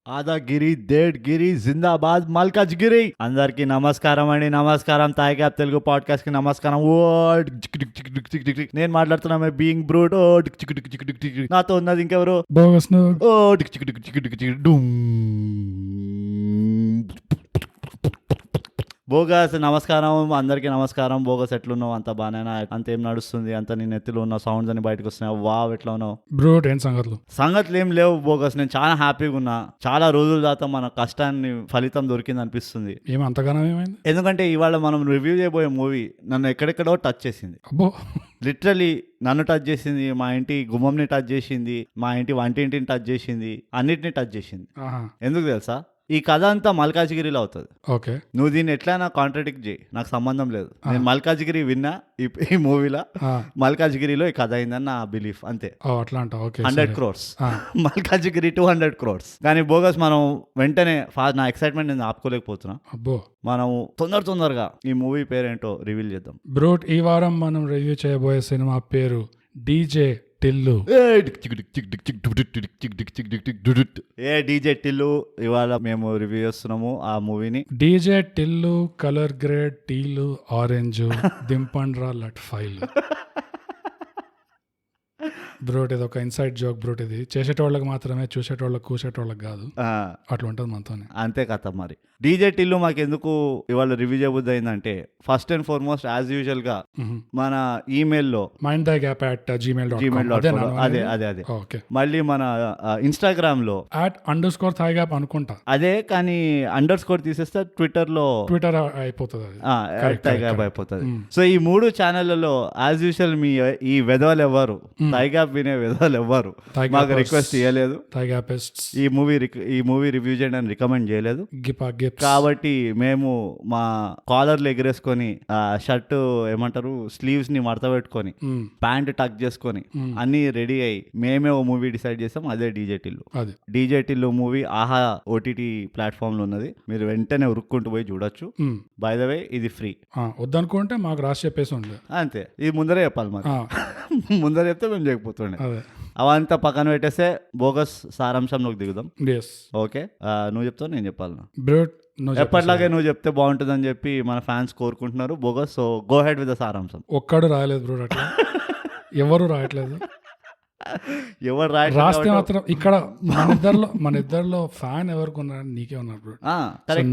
ఆదాగిరి దేడ్గిరి జిందాబాద్ మల్కాజ్గిరి. అందరికి నమస్కారం అండి, నమస్కారం. తాయి గ్యాప్ తెలుగు పాడ్కాస్ట్ కి నమస్కారం. ఓ నేను మాట్లాడుతున్నా బీయింగ్ బ్రూట్. ఓ నాతో ఉన్నది ఇంకెవరు? ఓ బోగస్. నమస్కారం అందరికి నమస్కారం. బోగస్ ఎట్లున్నావు? అంత బానేనా? అంత ఏం నడుస్తుంది? అంత నీ నెత్తిలో ఉన్న సౌండ్స్ అని బయటకు వస్తున్నాయి. వావ్, ఎట్లా ఉన్నావు? బ్రూట్ ఏం సంగతులు? సంగతులు ఏం లేవు బోగస్. నేను చాలా హ్యాపీగా ఉన్నా. చాలా రోజుల దాకా మన కష్టాన్ని ఫలితం దొరికింది అనిపిస్తుంది. ఏం అంతగానం ఏమైంది? ఎందుకంటే ఇవాళ మనం రివ్యూ చేయబోయే మూవీ నన్ను ఎక్కడెక్కడో టచ్ చేసింది. అబ్బో, లిటరలీ నన్ను టచ్ చేసింది, మా ఇంటి గుమ్మంని టచ్ చేసింది, మా ఇంటి వంటింటిని టచ్ చేసింది, అన్నిటిని టచ్ చేసింది. ఎందుకు తెలుసా? ఈ కథ అంతా మల్కాజ్గిరిలో అవుతుంది. ఓకే, నువ్వు దీన్ని ఎట్లయినా కాంట్రాడిక్ట్ చేయి, నాకు సంబంధం లేదు. నేను మల్కాజ్గిరి విన్నా ఈ మూవీలో. మల్కాజ్గిరిలో ఈ కథ అయిందని నా బిలీఫ్, అంతే. అట్లా అంట. 100 crores మల్కాజ్గిరి 200 crores. కానీ బోగస్ మనం వెంటనే నా ఎక్సైట్మెంట్ నేను ఆపుకోలేకపోతున్నా. అబ్బో, మనం తొందరగా ఈ మూవీ పేరేంటో రివీల్ చేద్దాం. బ్రూట్, ఈ వారం మనం రివ్యూ చేయబోయే సినిమా పేరు డీజే టిల్లు. డీజే టిల్లు ఇవాళ మేము రివ్యూ చేస్తున్నాము ఆ మూవీని. డీజే టిల్లు కలర్ గ్రేడ్ టీలు ఆరెంజ్ దింపండ్రా లట్ ఫైల్. బ్రూట్, ఇది ఒక ఇన్సైడ్ జోక్ బ్రూట్. ఇది చేసేటోళ్ళకి మాత్రమే, చూసేటోళ్ళకి కూసేటోళ్ళకి కాదు. అట్లా ఉంటుంది మనతోనే. అంతే కథ. మరి డీజే టిల్లు మాకు ఎందుకు ఇవాళ రివ్యూ చేయబుద్ది అయిందంటే, first and foremost as usual గా మన ఈమెయిల్లో mindthigap@gmail.com అదే మళ్ళీ మన ఇన్స్టాగ్రామ్ లో @_thigap అనుకుంటా. అదే, కానీ _ తీసేస్తే ట్విట్టర్ అయిపోతుంది. అయిపోతుంది. సో ఈ 3 ఛానళ్లలో యాజ్ యూజువల్ ఈ వెధవలు ఎవ్వరు, థైగ్యాప్ వినే విధాలు ఎవ్వరు మాకు రిక్వెస్ట్ చేయలేదు. ఈ మూవీ రివ్యూ చేయడం రికమెండ్ చేయలేదు. కాబట్టి మేము మా కాలర్లు ఎగరేసుకొని, షర్ట్ ఏమంటారు స్లీవ్స్ ని మడత పెట్టుకొని, ప్యాంట్ టక్ చేసుకొని అన్ని రెడీ అయ్యి మేమే ఓ మూవీ డిసైడ్ చేసాం. అదే DJ Tillu. DJ Tillu movie ఆహా ఓటీటీ ప్లాట్ఫామ్ లో ఉన్నది. మీరు వెంటనే ఉరుక్కుంటూ పోయి చూడొచ్చు. బై ద వే ఇది ఫ్రీ. వద్దనుకుంటే మాకు రాసి చెప్పేసి ఉంది. అంతే, ఇది ముందరే చెప్పాలి. మరి ముందర చెప్తే మేము చేయకపోతుండే. అవంతా పక్కన పెట్టేస్తే బోగస్ సారాంశంలోకి దిగుదాం. ఓకే, నువ్వు చెప్తావు, నేను చెప్పాలి. ఎప్పటిలాగే నువ్వు చెప్తే బాగుంటుందని చెప్పి మన ఫ్యాన్స్ కోరుకుంటున్నారు. Bogus, so go head with the సారాంశం. ఒక్కడు రాయలేదు బ్రో, అట్లా ఎవరు రాయట్లేదు. ఎవరు రాస్తే మాత్రం ఇక్కడ మన ఇద్దరిలో ఫ్యాన్ ఎవరికి ఉన్నారని నీకే ఉన్నారు బ్రో.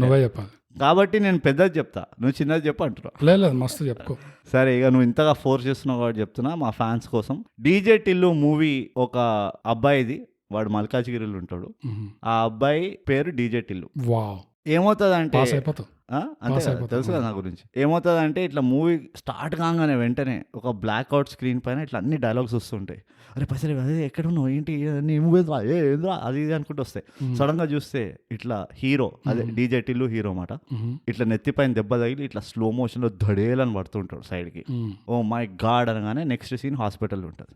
నువ్వే చెప్పాలి. కాబట్టి నేను పెద్దది చెప్తా, నువ్వు చిన్నది చెప్పు అంటున్నావు. లేదు, మస్తు చెప్పుకో. సరే, ఇక నువ్వు ఇంతగా ఫోర్స్ చేస్తున్నావు కాబట్టి చెప్తున్నా మా ఫ్యాన్స్ కోసం. డీజే టిల్లు మూవీ ఒక అబ్బాయిది, వాడు మల్కాజ్గిరిలో ఉంటాడు. ఆ అబ్బాయి పేరు డీజే టిల్లు. వావ్, ఏమవుతుంది అంటే అంతే తెలుసు కదా నా గురించి. ఏమవుతుంది అంటే ఇట్లా మూవీ స్టార్ట్ కాగానే వెంటనే ఒక బ్లాక్అవుట్ స్క్రీన్ పైన ఇట్లా అన్ని డైలాగ్స్ వస్తుంటాయి. అరే పసరే అదే ఎక్కడ ఉన్నావు ఏంటి ఏంద్రా అది ఇది అనుకుంటూ వస్తాయి. సడన్ గా చూస్తే ఇట్లా హీరో, అదే డీజే టిల్లు హీరో మాట, ఇట్లా నెత్తి పైన దెబ్బ తగిలి ఇట్లా స్లో మోషన్ లో ధడేలని పడుతుంటాడు సైడ్ కి. ఓ మై గాడ్ అనగానే నెక్స్ట్ సీన్ హాస్పిటల్ ఉంటుంది.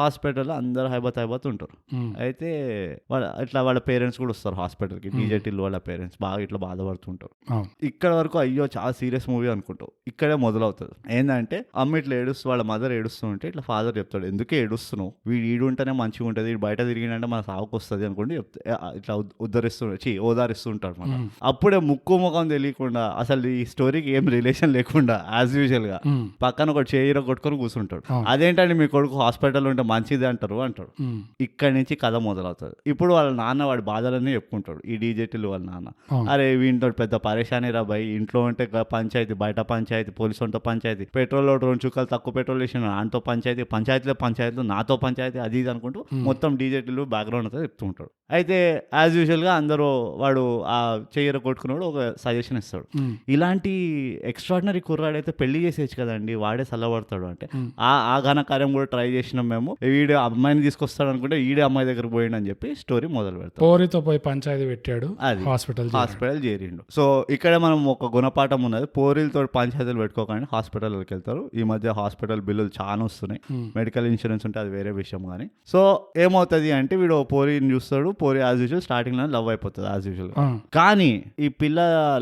హాస్పిటల్లో అందరు హైబత్ ఉంటారు. అయితే వాళ్ళ పేరెంట్స్ కూడా వస్తారు హాస్పిటల్ కి. డీజే టిల్లు వాళ్ళ పేరెంట్స్ బాగా ఇట్లా బాధపడుతుంటారు. ఇక్కడ వరకు అయ్యో చాలా సీరియస్ మూవీ అనుకుంటావు. ఇక్కడే మొదలవుతుంది. ఏంటంటే అమ్మ ఇట్లా వాళ్ళ మదర్ ఏడుస్తూ ఉంటే ఇట్లా ఫాదర్ చెప్తాడు, ఎందుకే ఏడుస్తున్నావు, వీడు ఉంటేనే మంచిగా ఉంటుంది, వీడు బయట తిరిగిందంటే మన సాగుకు వస్తుంది అనుకోండి ఇట్లా ఓదారిస్తూ ఉంటాడు. మన అప్పుడే ముక్కు ముఖం తెలియకుండా, అసలు ఈ స్టోరీకి ఏం రిలేషన్ లేకుండా యాజ్ యూజువల్ గా పక్కన ఒక చైర్ కొట్టుకొని కూర్చుంటాడు. అదేంటంటే మీ కొడుకు హాస్పిటల్ ఉంటే మంచిది అంటాడు. ఇక్కడి నుంచి కథ మొదలవుతుంది. ఇప్పుడు వాళ్ళ నాన్న వాడి బాధలన్నీ చెప్పుకుంటాడు. ఈ డీజే టిల్లు వాళ్ళ నాన్న, అరే వీటితో పెద్ద పరేషాని రా భయ్, ఇంట్లో ఉంటే పంచాయతీ, బయట పంచాయతీ, పోలీసు ఉంటే పంచాయతీ, పెట్రోల్ 2 చుక్కలు తక్కువ పెట్రోల్ వేసిన దాంతో పంచాయతీలో నాతో పంచాయతీ, అది ఇది అనుకుంటూ మొత్తం డీజే టిల్లు బ్యాక్గ్రౌండ్ అంతా చెప్తూ ఉంటాడు. అయితే యాజ్ యూజువల్ గా అందరూ వాడు ఆ చెయ్యర కొట్టుకున్నాడు ఒక సజెషన్ ఇస్తాడు, ఇలాంటి ఎక్స్ట్రాడినరీ కుర్రాడైతే పెళ్లి చేసేయచ్చు కదండి, వాడే చల్లబడతాడు అంటే. ఆ ఘనకార్యం కూడా ట్రై చేసినాం మేము. ఈడే అమ్మాయిని తీసుకొస్తాడు అనుకుంటే ఈడే అమ్మాయి దగ్గర పోయిండు అని చెప్పి స్టోరీ మొదలు పెడతాడు. పోరితో పోయి పంచాయతీ పెట్టాడు, అది హాస్పిటల్ చేరిండు. సో ఇక్కడ మనం ఒక గుణపాఠం ఉన్నది, పోరీలతో పంచాయతీలు పెట్టుకోకండి, హాస్పిటల్కి వెళ్తారు. ఈ మధ్య హాస్పిటల్ బిల్లులు చాలా వస్తున్నాయి. మెడికల్ ఇన్సూరెన్స్ ఉంటే అది వేరే విషయం కానీ. సో ఏమవుతుంది అంటే వీడు పోరీని చూస్తాడు, పోరీ యాజ్ యూజువల్ స్టార్టింగ్ లో లవ్ అయిపోతుంది యాజ్ యూజువల్. కానీ ఈ పిల్ల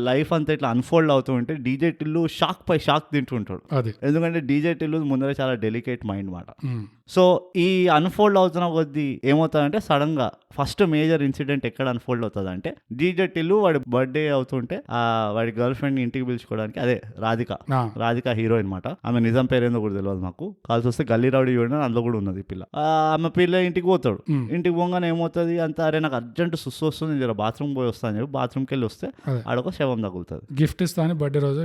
లైఫ్ అంతా ఇట్లా అన్ఫోల్డ్ అవుతూ ఉంటే డీజే టిల్లు షాక్ పై షాక్ తింటుంటాడు. ఎందుకంటే డీజే టిల్లు ముందర చాలా డెలికేట్ మైండ్ మాట. సో ఈ అన్ఫోల్డ్ అవుతున్న కొద్దీ ఏమవుతుందంటే సడన్ గా ఫస్ట్ మేజర్ ఇన్సిడెంట్ ఎక్కడ అన్ఫోల్డ్ అవుతుంది అంటే డీజే టిల్లు వాడి బర్త్డే అవుతుంటే వాడి గర్ల్ ఫ్రెండ్ ఇంటికి పిలుచుకోవడానికి, అదే రాధిక హీరోయిన్ మాట. ఆమె నిజం పేరేందో కూడా తెలియదు నాకు. కాల్సి వస్తే గల్లీ రౌడీ చూడండి అందులో కూడా ఉన్నది పిల్ల. ఆమె పిల్ల ఇంటికి పోతాడు. ఇంటికి పోగానే ఏమవుతుంది అంత, అరే నాకు అర్జెంట్ సుస్సు వస్తుంది, నేను బాత్రూమ్ పోయి వస్తాను చెప్పి బాత్రూమ్కి వెళ్ళి వస్తే ఆడొక శవం తగులుతుంది. గిఫ్ట్ ఇస్తాను బర్త్డే రోజు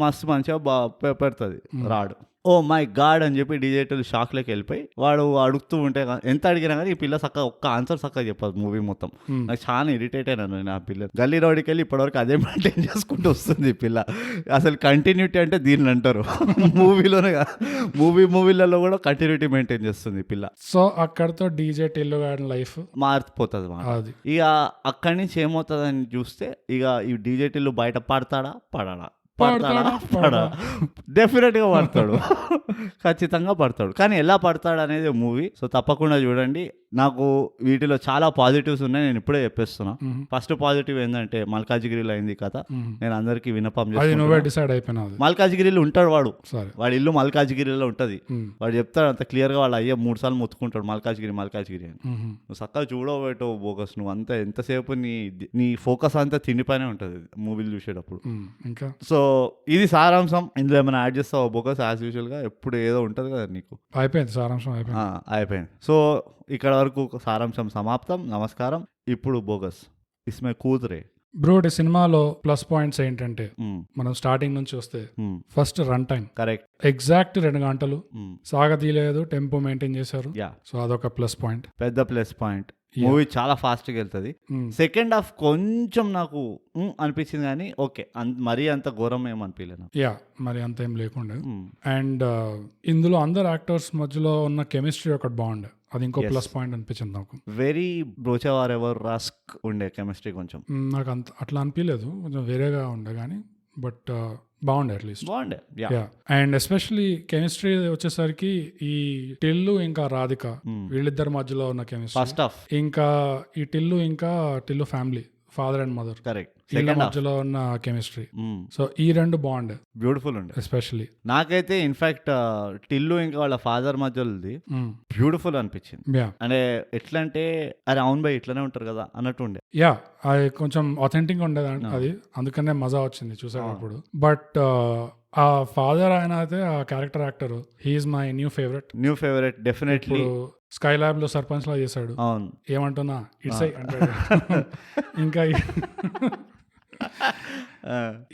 మస్తు మంచిగా పెడుతుంది రాడు. ఓ మై గాడ్ అని చెప్పి డిజిటల్ షాక్లోకి వెళ్ళిపోయి వాడు అడుగుతూ ఉంటే ఎంత అడిగినా కానీ ఈ పిల్ల చక్కగా ఒక్క ఆన్సర్ చక్కగా చెప్పదు మూవీ మొత్తం. నాకు చాలా ఇరిటేట్ అయినాను నేను ఆ పిల్ల. గల్లీ రౌడీకి వెళ్ళి ఇప్పటివరకు అదే మెయింటైన్ చేసుకుంటూ వస్తుంది ఈ పిల్ల. అసలు కంటిన్యూటీ అంటే దీన్ని అంటారు. మూవీలోనే మూవీలలో కూడా కంటిన్యూటీ మెయింటైన్ చేస్తుంది ఈ పిల్ల. సో అక్కడతో డీజే టిల్లు గారి లైఫ్ మారిపోతుంది మాట. ఇక అక్కడి నుంచి ఏమవుతుంది అని చూస్తే ఇక ఈ డీజే టిల్లు బయట పడతాడా డెఫినెట్ గా పడతాడు, ఖచ్చితంగా పడతాడు. కానీ ఎలా పడతాడు అనేది మూవీ. సో తప్పకుండా చూడండి. నాకు వీటిలో చాలా పాజిటివ్స్ ఉన్నాయి, నేను ఇప్పుడే చెప్పేస్తున్నా. ఫస్ట్ పాజిటివ్ ఏంటంటే మల్కాజిగిరిలో అయింది కథ. నేను అందరికి వినపం చేస్తాను, మల్కాజిగిరిలో ఉంటాడు వాడి ఇల్లు మల్కాజిగిరిలో ఉంటది. వాడు చెప్తాడు అంత క్లియర్ గా, వాళ్ళ అయ్యే 3 సార్లు మొత్తుకుంటాడు మల్కాజిగిరి అని. నువ్వు చక్కగా చూడబెట్టో బోగస్, నువ్వు అంతా ఎంతసేపు నీ ఫోకస్ అంతా తిండిపైనే ఉంటది మూవీలు చూసేటప్పుడు. ఇంకా సో ఇది సారాంశం. ఇందులో ఏమైనా యాడ్ చేస్తావు బోగస్? యాజ్ యూజువల్ గా ఎప్పుడు ఏదో ఉంటది కదా నీకు. అయిపోయింది సారాంశం, అయిపోయింది. సో ఇక్కడ వరకు సారాంశం సమాప్తం. నమస్కారం. ఇప్పుడు బోగస్ ఇస్మే కూతురే బ్రో. సినిమాలో ప్లస్ పాయింట్స్ ఏంటంటే మనం స్టార్టింగ్ నుంచి వస్తే first run time correct, exact 2 గంటలు సాగతీయలేదు, టెంపో మెయింటైన్ చేశారు. సో అదొక ప్లస్ పాయింట్, పెద్ద ప్లస్ పాయింట్. మూవీ చాలా ఫాస్ట్ గా వెళ్తుంది. సెకండ్ హాఫ్ కొంచెం నాకు అనిపించింది కానీ ఓకే, మరీ అంత ఘోరం ఏమనిపించలేదు. మరి అంత ఏం లేకుండా. అండ్ ఇందులో అందరు యాక్టర్స్ మధ్యలో ఉన్న కెమిస్ట్రీ ఒకటి బాగుండే, అది ఇంకో ప్లస్ పాయింట్ అనిపించింది నాకు. వెరీ బ్రోచేవార్ ఎవర్ రాస్క్ ఉండే కెమిస్ట్రీ. కొంచెం నాకు అట్లా అనిపించలేదు, కొంచెం వేరేగా ఉండే కానీ బట్ బాగుండే, అట్లీస్ట్ బాగుండే. అండ్ ఎస్పెషలీ కెమిస్ట్రీ వచ్చేసరికి ఈ టిల్లు ఇంకా రాధిక వీళ్ళిద్దరి మధ్యలో ఉన్న కెమిస్ట్రీ ఫస్ట్ హాఫ్, ఇంకా ఈ Tillu family, father and mother correct, మధ్యలో ఉన్న కెమిస్ట్రీ. సో ఈ 2 బాగుండే, బ్యూటిఫుల్ ఉండే. ఎస్పెషల్లీ నాకైతే ఇన్ఫాక్ట్ టిల్లు ఇంకా వాళ్ళ ఫాదర్ మధ్యలోది బ్యూటిఫుల్ అనిపించింది. అంటే ఎట్లా అంటే అరే అవును బై ఇట్లానే ఉంటారు కదా అన్నట్టు ఉండే. అది కొంచెం అథెంటిక్ ఉండేది అది, అందుకనే మజా వచ్చింది చూసేటప్పుడు. బట్ ఆ ఫాదర్ ఆయన అయితే ఆ character actor, he's my new favourite definitely. Skylab లో సర్పంచ్ లా చేశాడు. అవును, ఏమంటున్నా ఇట్స్ అంటాడు. ఇంకా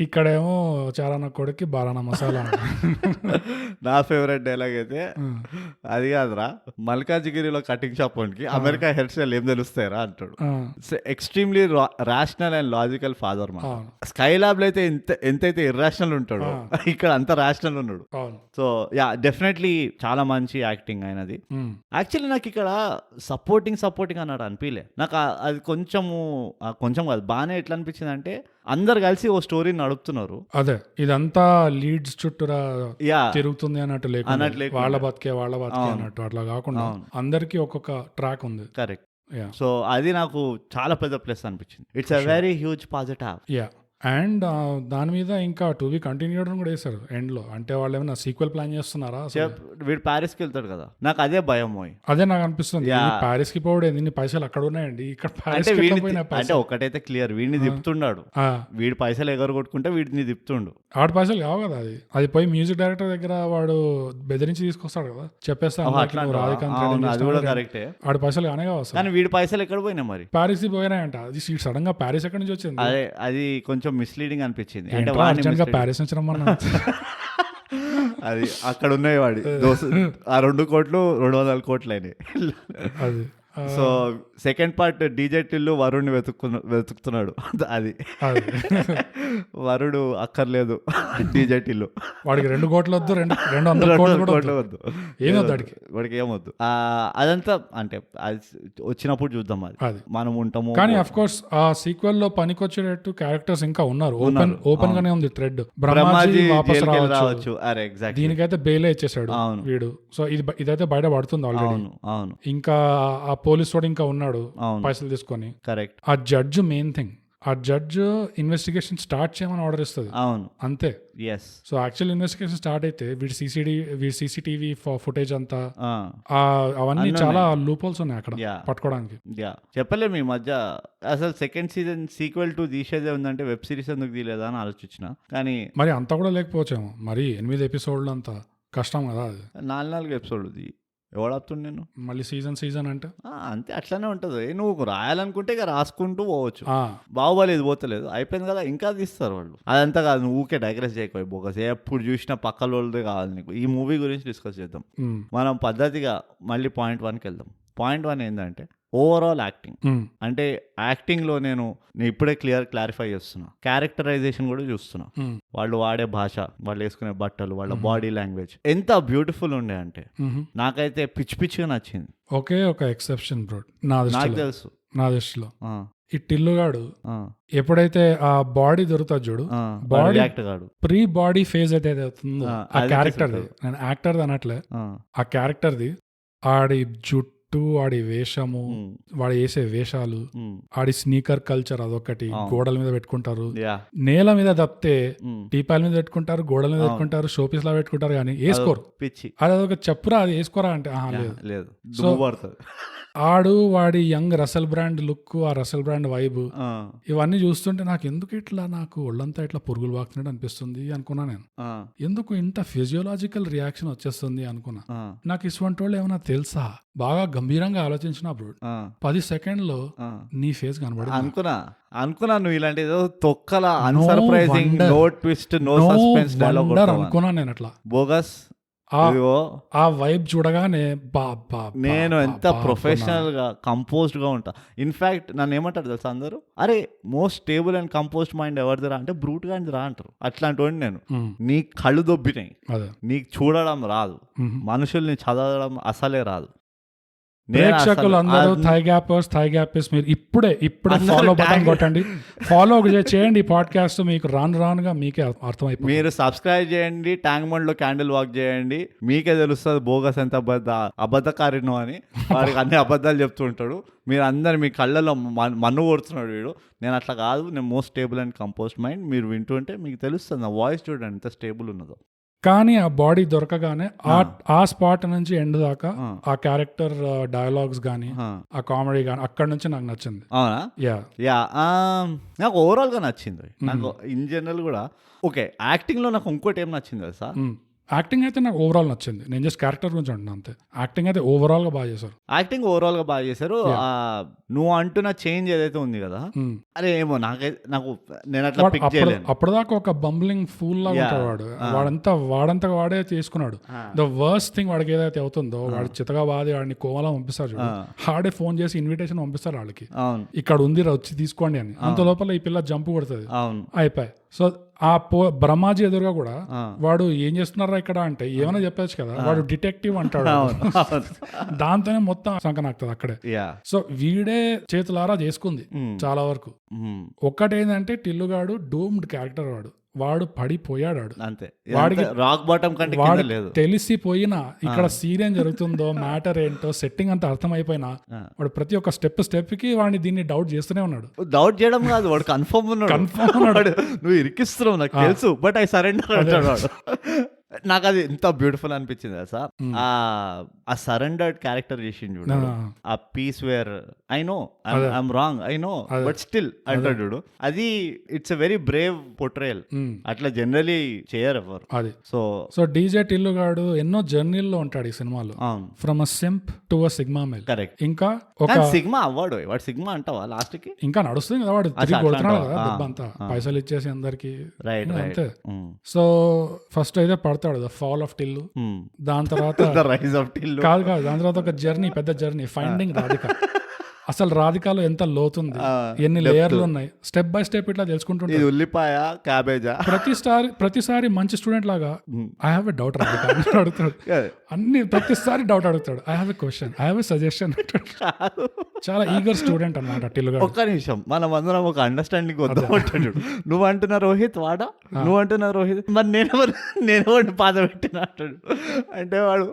ఇక్కడేమో చారాన కొడుకు బారానా మసాలా. నా ఫేవరెట్ డైలాగ్ అయితే అది కాదురా, మల్కాజిగిరిలో కటింగ్ షాప్ వానికి అమెరికా హెయిర్ స్టైల్ ఏం తెలుస్తాయిరా అంటాడు. Extremely rational and logical father. మా స్కై ల్యాబ్ లో అయితే ఎంతైతే ఇర్రాషనల్ ఉంటాడో ఇక్కడ అంత రాషనల్ ఉన్నాడు. సో డెఫినెట్లీ చాలా మంచి యాక్టింగ్ అయినది. యాక్చువల్లీ నాకు ఇక్కడ సపోర్టింగ్ అన్నాడు అనిపించలే నాకు. అది కొంచెం కాదు, బాగానే ఎట్లా అనిపించింది అంటే అందరు కలిసి ఓ స్టోరీ నడుపుతున్నారు. అదే ఇదంతా లీడ్స్ చుట్టూరా తిరుగుతుంది అన్నట్టు లేకుండా వాళ్ళ బతికే అన్నట్టు అట్లా కాకుండా అందరికి ఒక్కొక్క ట్రాక్ ఉంది. కరెక్ట్. సో అది నాకు చాలా పెద్ద ప్లస్ అనిపించింది. It's a very huge positive. And దాని మీద ఇంకా టు బి కంటిన్యూడ్ కూడా వేశారు ఎండ్ లో. అంటే వాళ్ళు ఏమైనా సీక్వెల్ ప్లాన్ చేస్తున్నారా? వీడు ప్యారిస్ కి వెళ్తాడు కదా, నాకు అదే భయం. అదే నాకు అనిపిస్తుంది, ప్యారిస్ కి పోవడం ఎన్ని పైసలు అక్కడ ఉన్నాయండి, ఇక్కడ అంటే ఒకటైతే క్లియర్, వీడిని తిప్పుతున్నాడు. వీడి పైసలు ఎగర కొట్టుకుంటే వీడిని తిప్పుతుండు. ఆడి పైసలు కావు కదా, అది పోయి మ్యూజిక్ డైరెక్టర్ దగ్గర వాడు బెదిరించి తీసుకొస్తాడు కదా, చెప్పేస్తాను ఆడి పైసలు కానే కావచ్చు. కానీ వీడి పైసలు ఎక్కడ పోయినా మరి ప్యారిస్ కి పోయినాయంట. అది సడన్ గా ప్యారిస్ ఎక్కడి నుంచి వచ్చింది? అది కొంచెం మిస్లీడింగ్ అనిపించింది. అంటే ప్యారిస్ నుంచి రమ్మన్నా అది అక్కడ ఉన్నాయి వాడి ఆ 2 కోట్లు 200 కోట్లు అయినాయి. అది so second part DJ Tillu వరుణ్ని వెతుకుతున్నాడు అది వరుడు అక్కర్లేదు డీజే టిల్లు వాడికి 2 కోట్లు వద్దు 200 కోట్లు వద్దు ఏమొద్దు వాడికి ఏమొద్దు అదంతా అంటే అది వచ్చినప్పుడు చూద్దాం అది మనం ఉంటాము. కానీ అఫ్ కోర్స్ ఆ సీక్వెల్ లో పనికొచ్చేటట్టు క్యారెక్టర్స్ ఇంకా ఉన్నారు. ఓపెన్ గానే ఉంది థ్రెడ్. బ్రహ్మాజీ వాపస్ రావచ్చు. దీనికైతే బెయిలే ఇచ్చేసాడు వీడు. సో ఇదైతే బయట పడుతుంది ఆల్రెడీ. అవును. ఇంకా ఆ పోలీస్ వాడు ఇంకా ఉన్నాడు పైసలు తీసుకొని. కరెక్ట్. ఆ జడ్జ్ మెయిన్ థింగ్, ఆ జడ్జ్ ఇన్వెస్టిగేషన్ స్టార్ట్ చేయమని ఆర్డర్ ఇస్తుంది. అవును అంతే. సో యాక్చువల్ ఇన్వెస్టిగేషన్ స్టార్ట్ అయితే వీడి CCTV ఫుటేజ్ అంతా అవన్నీ చాలా లూప్ హోల్స్ ఉన్నాయి అక్కడ పట్టుకోవడానికి. చెప్పలేము ఈ మధ్య అసలు సెకండ్ సీజన్ సీక్వెల్ 2 తీసేదే ఉందంటే వెబ్ సిరీస్ ఎందుకు తీయలేదా అని ఆలోచించిన. కానీ మరి అంతా కూడా లేకపోవచ్చేమో. మరి 8 ఎపిసోడ్లు అంతా కష్టం కదా. అది 4 ఎపిసోడ్లు ఎవడాపుతుంది నేను మళ్ళీ సీజన్ అంటే అంతే అట్లానే ఉంటుంది. నువ్వు రాయాలనుకుంటే ఇక రాసుకుంటూ పోవచ్చు. బాహుబలి ఇది పోతలేదు, అయిపోయింది కదా, ఇంకా తీస్తారు వాళ్ళు. అదంతా కాదు, నువ్వు ఊకే డైగ్రెస్ చేయకపోయి బోకస్ ఎప్పుడు చూసినా పక్కల వాళ్ళదే కావాలి నీకు. ఈ మూవీ గురించి డిస్కస్ చేద్దాం మనం పద్ధతిగా. మళ్ళీ పాయింట్ 1కి వెళ్దాం. పాయింట్ 1 ఏంటంటే ఓవరాల్ యాక్టింగ్. అంటే యాక్టింగ్ లో నేను ఇప్పుడే క్లారిఫై చేస్తున్నా, క్యారెక్టరైజేషన్ కూడా చూస్తున్నా. వాళ్ళు వాడే భాష, వాళ్ళు వేసుకునే బట్టలు, వాళ్ళ బాడీ లాంగ్వేజ్ ఎంత బ్యూటిఫుల్ ఉండే అంటే నాకైతే పిచ్చిగా నచ్చింది. ఒకే ఒక ఎక్సెప్షన్ బ్రో నాకు తెలుసు. నా దృష్టిలో ఈ టిల్లుగాడు ఎప్పుడైతే ఆ బాడీ దొరుకుతుంది చూడు, బాడీ ప్రీ బాడీ ఫేజ్ అయితే అవుతుందో ఆ క్యారెక్టర్ది, నేను యాక్టర్ది అనట్లే, ఆ క్యారెక్టర్ది ఆడి జుట్టు, వాడి వేషము, వాడు వేసే వేషాలు, ఆడి స్నీకర్ కల్చర్ అదొకటి. గోడల మీద పెట్టుకుంటారు, నేల మీద తప్పితే టీపాల మీద పెట్టుకుంటారు, గోడల మీద పెట్టుకుంటారు, షోపీస్ లా పెట్టుకుంటారు, కానీ వేసుకోరు. అది అదొక చెప్పురా, అది వేసుకోరా అంటే లేదు. సో ఆడు వాడి యంగ్ రసల్ బ్రాండ్ లుక్, ఆ రసల్ బ్రాండ్ వైబ్, ఇవన్నీ చూస్తుంటే నాకు ఎందుకు ఇట్లా నాకు ఒళ్ళంతా ఇట్లా పురుగులు వాకుతున్నట్టు అనిపిస్తుంది అనుకున్నా నేను. ఎందుకు ఇంత ఫిజియోలాజికల్ రియాక్షన్ వచ్చేస్తుంది అనుకున్నా. నాకు ఇటువంటి వాళ్ళు ఏమైనా తెలుసా? బాగా గంభీరంగా ఆలోచించిన బ్రో 10 సెకండ్లో నీ ఫేస్ కనబడి అనుకున్నా నువ్వు ఇలాంటి తొక్కల unsurprising, no twist, no suspense dialogue అనుకున్నా నేను. అట్లా బోగస్ ఆ వైబ్ చూడగానే నేను ఎంత ప్రొఫెషనల్ గా కంపోజ్డ్ గా ఉంటా. ఇన్ఫాక్ట్ నన్ను ఏమంటారు తెలుసా అందరూ, అరే most stable and composed mind ఎవరిదిరా అంటే బ్రూట్ గా రా అంటారు. అట్లాంటి వాడిని నేను. నీ కళ్ళు దొబ్బినాయి, నీకు చూడడం రాదు, మనుషుల్ని చదవడం అసలే రాదు. ప్రేక్షకులు అందరూ థై గ్యాపర్స్ మీరు ఇప్పుడే ఫాలో బటన్ కొట్టండి, ఫాలో చేయండి ఈ పాడ్కాస్ట్. మీకు రానుగా మీకే అర్థమైపోతుంది. మీరు సబ్స్క్రైబ్ చేయండి, ట్యాంక్ బండ్ లో క్యాండిల్ వాక్ చేయండి, మీకే తెలుస్తుంది బోగస్ ఎంత అబద్ధకారినో అని. వాడికి అన్ని అబద్ధాలు చెప్తూ ఉంటాడు. మీరు అందరు మీ కళ్ళలో మన్ను కొడుతున్నాడు వీడు. నేను అట్లా కాదు, నేను most stable and composed mind. మీరు వింటుంటే మీకు తెలుస్తుంది, నా వాయిస్ చూడండి ఎంత స్టేబుల్ ఉన్నదో. కానీ ఆ బాడీ దొరకగానే ఆ స్పాట్ నుంచి ఎండ్ దాకా ఆ క్యారెక్టర్ డైలాగ్స్ గానీ, ఆ కామెడీ గానీ, అక్కడ నుంచి నాకు నచ్చింది. అవునా? నాకు ఓవరాల్ గా నచ్చింది. నాకు ఇన్ జనరల్ కూడా ఓకే. యాక్టింగ్ లో నాకు ఇంకోటి ఏం నచ్చింది తెలుసా? యాక్టింగ్ అయితే నాకు ఓవరాల్ నచ్చింది. నేను జస్ట్ క్యారెక్టర్ గురించి అంటున్నా అంతే. యాక్టింగ్ అయితే ఓవరాల్ గా బాగా చేశారు. నువ్వు అంటున్న చేంజ్ ఏదైతే ఉంది కదా, అరే ఏమో నాకు నేను అట్లా పిక్ చేయలేను. అప్పటిదాకా ఒక బంబ్లింగ్ ఫూల్ లాగా ఉంటాడు వాడు. వాడంతా వాడే తీసుకున్నాడు. ద వర్స్ట్ థింగ్ వాడికి ఏదైతే అవుతుందో, వాడు చితగా బాధి వాడిని కోమలా పంపిస్తాడు. వాడే ఫోన్ చేసి ఇన్విటేషన్ పంపిస్తారు వాళ్ళకి, ఇక్కడ ఉంది వచ్చి తీసుకోండి అని. అంత లోపల ఈ పిల్ల జంప్ కొడుతుంది, అయిపోయి. సో ఆ బ్రహ్మాజీ ఎదురుగా కూడా వాడు ఏం చేస్తున్నారా ఇక్కడ అంటే ఏమైనా చెప్పచ్చు కదా, వాడు డిటెక్టివ్ అంటాడు. దాంతోనే మొత్తం సంకనాకుతుంది అక్కడే. సో వీడే చేతులారా చేసుకుంది చాలా వరకు. ఒక్కటేందంటే టిల్లుగాడు డూమ్డ్ క్యారెక్టర్, వాడు పడిపోయాడు అంతే. వాడికి రాక్ బాటమ్ కంటే కింద లేదు. తెలిసిపోయినా ఇక్కడ సీన్ ఏం జరుగుతుందో, మ్యాటర్ ఏంటో, సెట్టింగ్ అంతా అర్థమైపోయినా వాడు ప్రతి ఒక్క స్టెప్ కి వాడిని దీన్ని డౌట్ చేస్తూనే ఉన్నాడు. డౌట్ చేయడం కాదు, వాడు కన్ఫర్మ్ ఉన్నాడు. నువ్వు ఇరికిస్తున్నావు నాకు తెలుసు, బట్ ఐ సరెండర్ అంటాడు వాడు. నాకు అది ఎంత బ్యూటిఫుల్ అనిపించింది సార్. ఆ సరెండర్డ్ క్యారెక్టర్ చేసిండు చూడు, ఆ piece where I know I'm wrong, I know but still అంటాడు చూడు. అది it's a very brave portrayal. అట్లా జనరలీ చేయరు ఎవరు. అది సో డీజే టిల్లుగాడు ఎన్నో జర్నీల్లో ఉంటాడు ఈ సినిమాలో. From a simp to a sigma male. Correct. ఇంకా ఒక సిగ్మా అవ్వడు, వాడు సిగ్మా అంటావా లాస్ట్ కి? ఇంకా నడుస్తుంది కదా, వాడు తిరిగి కొడుతున్నాడు కదా అంతా, పైసలు ఇచ్చేసి అందరికి. అంతే. సో ఫస్ట్ అయితే కొడతాడు ద ఫాల్ ఆఫ్ టిల్లు, దాని తర్వాత ద రైజ్ ఆఫ్ టిల్లు, కాదు దాని తర్వాత ఒక జర్నీ, పెద్ద జర్నీ, ఫైండింగ్ రాధిక. అసలు రాధికాలో ఎంత లోతుంది, ఎన్ని లేయర్లు ఉన్నాయి, స్టెప్ బై స్టెప్ ఇట్లా తెలుసుకుంటుంటే ఇది ఉల్లిపాయ క్యాబేజా ప్రతిసారి మంచి స్టూడెంట్ లాగా I have a doubt Radhika అని అడుగుతాడు. అన్ని ప్రతిసారి డౌట్ అడుగుతాడు. I have a question, I have a suggestion. చాలా ఈగర్ స్టూడెంట్ అన్నమాట టిల్లుగాడు. ఒక్క నిమిషం, మనం అందరం ఒక అండర్స్టాండింగ్ వద్దాం అంటాడు. నువ్వు అంటున్నా రోహిత్ వాడా, నువ్వు అంటున్నా రోహిత్, మరి నేను పాత పెట్టిన అంటాడు. అంటే వాడు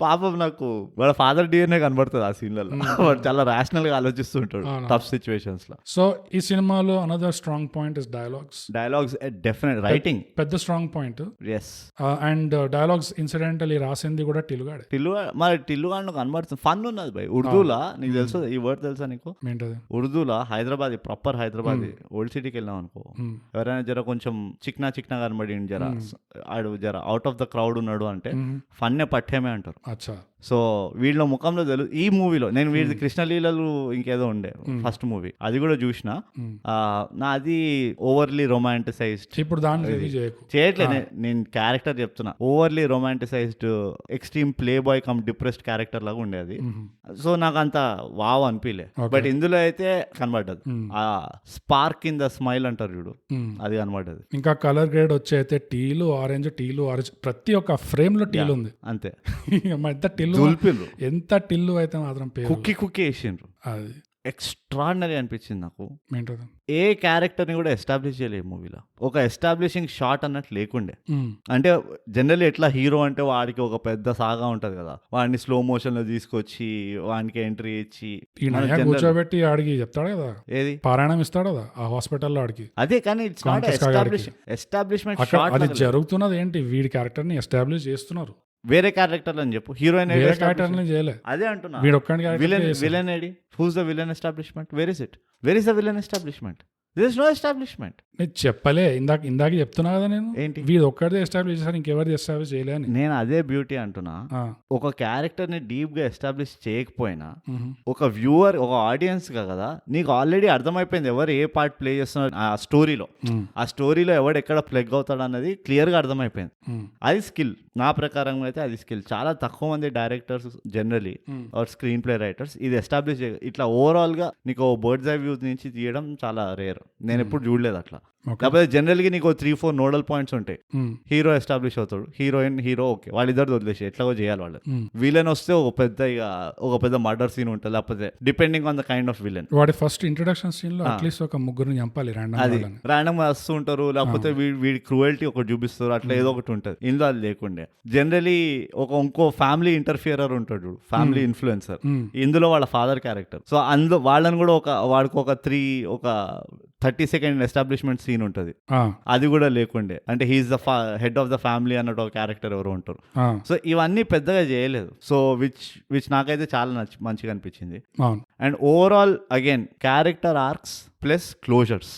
పాపం నాకు వాళ్ళ ఫాదర్ డిఎన్ఏ కనబడుతుంది ఆ సీన్లలో. వాడు చాలా ర్యాషనల్ గా ఆలోచిస్తుంటాడు టఫ్ సిచ్యువేషన్స్ లో. సో ఈ సినిమాలో another strong point is dialogues definite, writing పెద్ద strong point. Yes, and dialogues incidentally రాసింది కూడా టిల్లుగాడే. మరి టిల్లుగాడు కనబడుతుంది. ఫన్ ఉన్నది భయ్ ఉర్దూలా. నీకు తెలుసు ఈ వర్డ్ తెలుసా నీకు? ఏంటది? ఉర్దూలా హైదరాబాద్, ప్రాపర్ హైదరాబాద్ ఓల్డ్ సిటీకి వెళ్ళాం అనుకో, ఎవరైనా జర కొంచెం చిక్నా కనబడి జర ఆడు జర అవుట్ ఆఫ్ ద క్రౌడ్ ఉన్నాడు అంటే ఫన్నే పట్టేమే అంటారు. సో వీళ్ళ ముఖంలో తెలుసు. ఈ మూవీలో నేను వీడిది కృష్ణలీలలు ఇంకేదో ఉండే ఫస్ట్ మూవీ, అది కూడా చూసిన. నాది ఓవర్లీ రొమాంటిసైజ్డ్. ఇప్పుడు దాన్ని చేయట్లేదు, నేను క్యారెక్టర్ చెప్తున్నా. Overly romanticised extreme play boy come depressed character లాగా ఉండేది. సో నాకు అంత వావ్ అనిపించలే. బట్ ఇందులో అయితే కనబడ్డది ఆ స్పార్క్ ఇన్ ద స్మైల్ అంటారు చూడు, అది కనబడ్డది. ఇంకా కలర్ గ్రేడ్ వచ్చి అయితే టీలు ఆరెంజ్ ప్రతి ఒక్క ఫ్రేమ్ లో టీలు ఉంది అంతే. ఎంత టిల్లు అయితే మాత్రం కుక్కి వేసిండ్రు. అది ఎక్స్ట్రాడినరీ అనిపించింది నాకు. ఏంటది? ఏ క్యారెక్టర్ ని కూడా ఎస్టాబ్లిష్ చేయలేదు మూవీలో. ఒక ఎస్టాబ్లిషింగ్ షాట్ అన్నట్టు లేకుండే. అంటే జనరల్లీ ఎట్లా హీరో అంటే వాడికి ఒక పెద్ద సాగా ఉంటది కదా, వాడిని స్లో మోషన్ లో తీసుకొచ్చి వానికి ఎంట్రీ ఇచ్చి కూర్చోబెట్టి ఆడికి చెప్తాడు కదా, ఏది పారాయణం ఇస్తాడు కదా ఆ హాస్పిటల్లో ఆడికి. అదే, కానీ ఇట్స్ నాట్ ఎస్టాబ్లిష్మెంట్ షాట్. అది జరుగుతున్నది ఏంటి, వీడి క్యారెక్టర్ ని ఎస్టాబ్లిష్ చేస్తున్నారు. వేరే క్యారెక్టర్ అని చెప్పు, హీరోయిన్ చేయలేదు. అదే అంటున్నా, విలన్ ఏడి? Who's the villain establishment? Where is it? Where is the villain establishment? There is no establishment. నేను చెప్పలే, ఇందాక చెప్తున్నా కదా నేను, ఏంటి వీడు ఒక్కడిదే ఎస్టాబ్లిష్ చేశారు, ఇంకెవరిది ఎస్టాబ్లిష్ చేయలేని. నేను అదే బ్యూటీ అంటున్నా. ఒక క్యారెక్టర్ ని డీప్ గా ఎస్టాబ్లిష్ చేయకపోయినా ఒక వ్యూవర్, ఒక ఆడియన్స్ గా కదా నీకు ఆల్రెడీ అర్థమైపోయింది ఎవరు ఏ పార్ట్ ప్లే చేస్తున్నారు ఆ స్టోరీలో. ఆ స్టోరీలో ఎవడు ఎక్కడ ప్లగ్ అవుతాడు అన్నది క్లియర్ గా అర్థమైపోయింది. అది స్కిల్. నా ప్రకారం అయితే అది స్కిల్. చాలా తక్కువ మంది directors generally or screen play writers ఇది ఎస్టాబ్లిష్ ఇట్లా ఓవరాల్ గా నీకు బర్డ్స్ ఐ వ్యూ నుంచి తీయడం చాలా రేర్. నేను ఎప్పుడు చూడలేదు అట్లా. కాకపోతే జనరల్ గా నీకు 3-4 నోడల్ పాయింట్స్ ఉంటాయి. హీరో ఎస్టాబ్లిష్ అవుతాడు, హీరోయిన్, హీరో ఓకే, వాళ్ళిద్దరు వదిలేసి ఎట్లాగో చేయాలి వాళ్ళు. విలన్ వస్తే ఒక పెద్ద మర్డర్ సీన్ ఉంటుంది, లేకపోతే depending on the kind of villain. వాడి ఫస్ట్ ఇంట్రొడక్షన్ సీన్ లో అట్లీస్ట్ ఒక ముగ్గురిని చంపాలి, ర్యాండమ్ గా వస్తూ ఉంటారు, లేకపోతే వీడి క్రూయల్టీ ఒకటి చూపిస్తారు, అట్లా ఏదో ఒకటి ఉంటుంది. ఇందులో అది లేకుండే. జనరలీ ఇంకో ఫ్యామిలీ ఇంటర్ఫియరర్ ఉంటాడు, ఫ్యామిలీ ఇన్ఫ్లుయెన్సర్. ఇందులో వాళ్ళ ఫాదర్ క్యారెక్టర్. సో అందులో వాళ్ళని కూడా వాడికి ఒక 30 సెకండ్ ఎస్టాబ్లిష్మెంట్ సీన్ ఉంటుంది, అది కూడా లేకుండే. అంటే he's the head of the family అన్నట్టు ఒక క్యారెక్టర్ ఎవరో ఉంటారు. సో ఇవన్నీ పెద్దగా చేయలేదు. సో విచ్ నాకైతే చాలా మంచిగా అనిపించింది. And overall again character arcs plus closures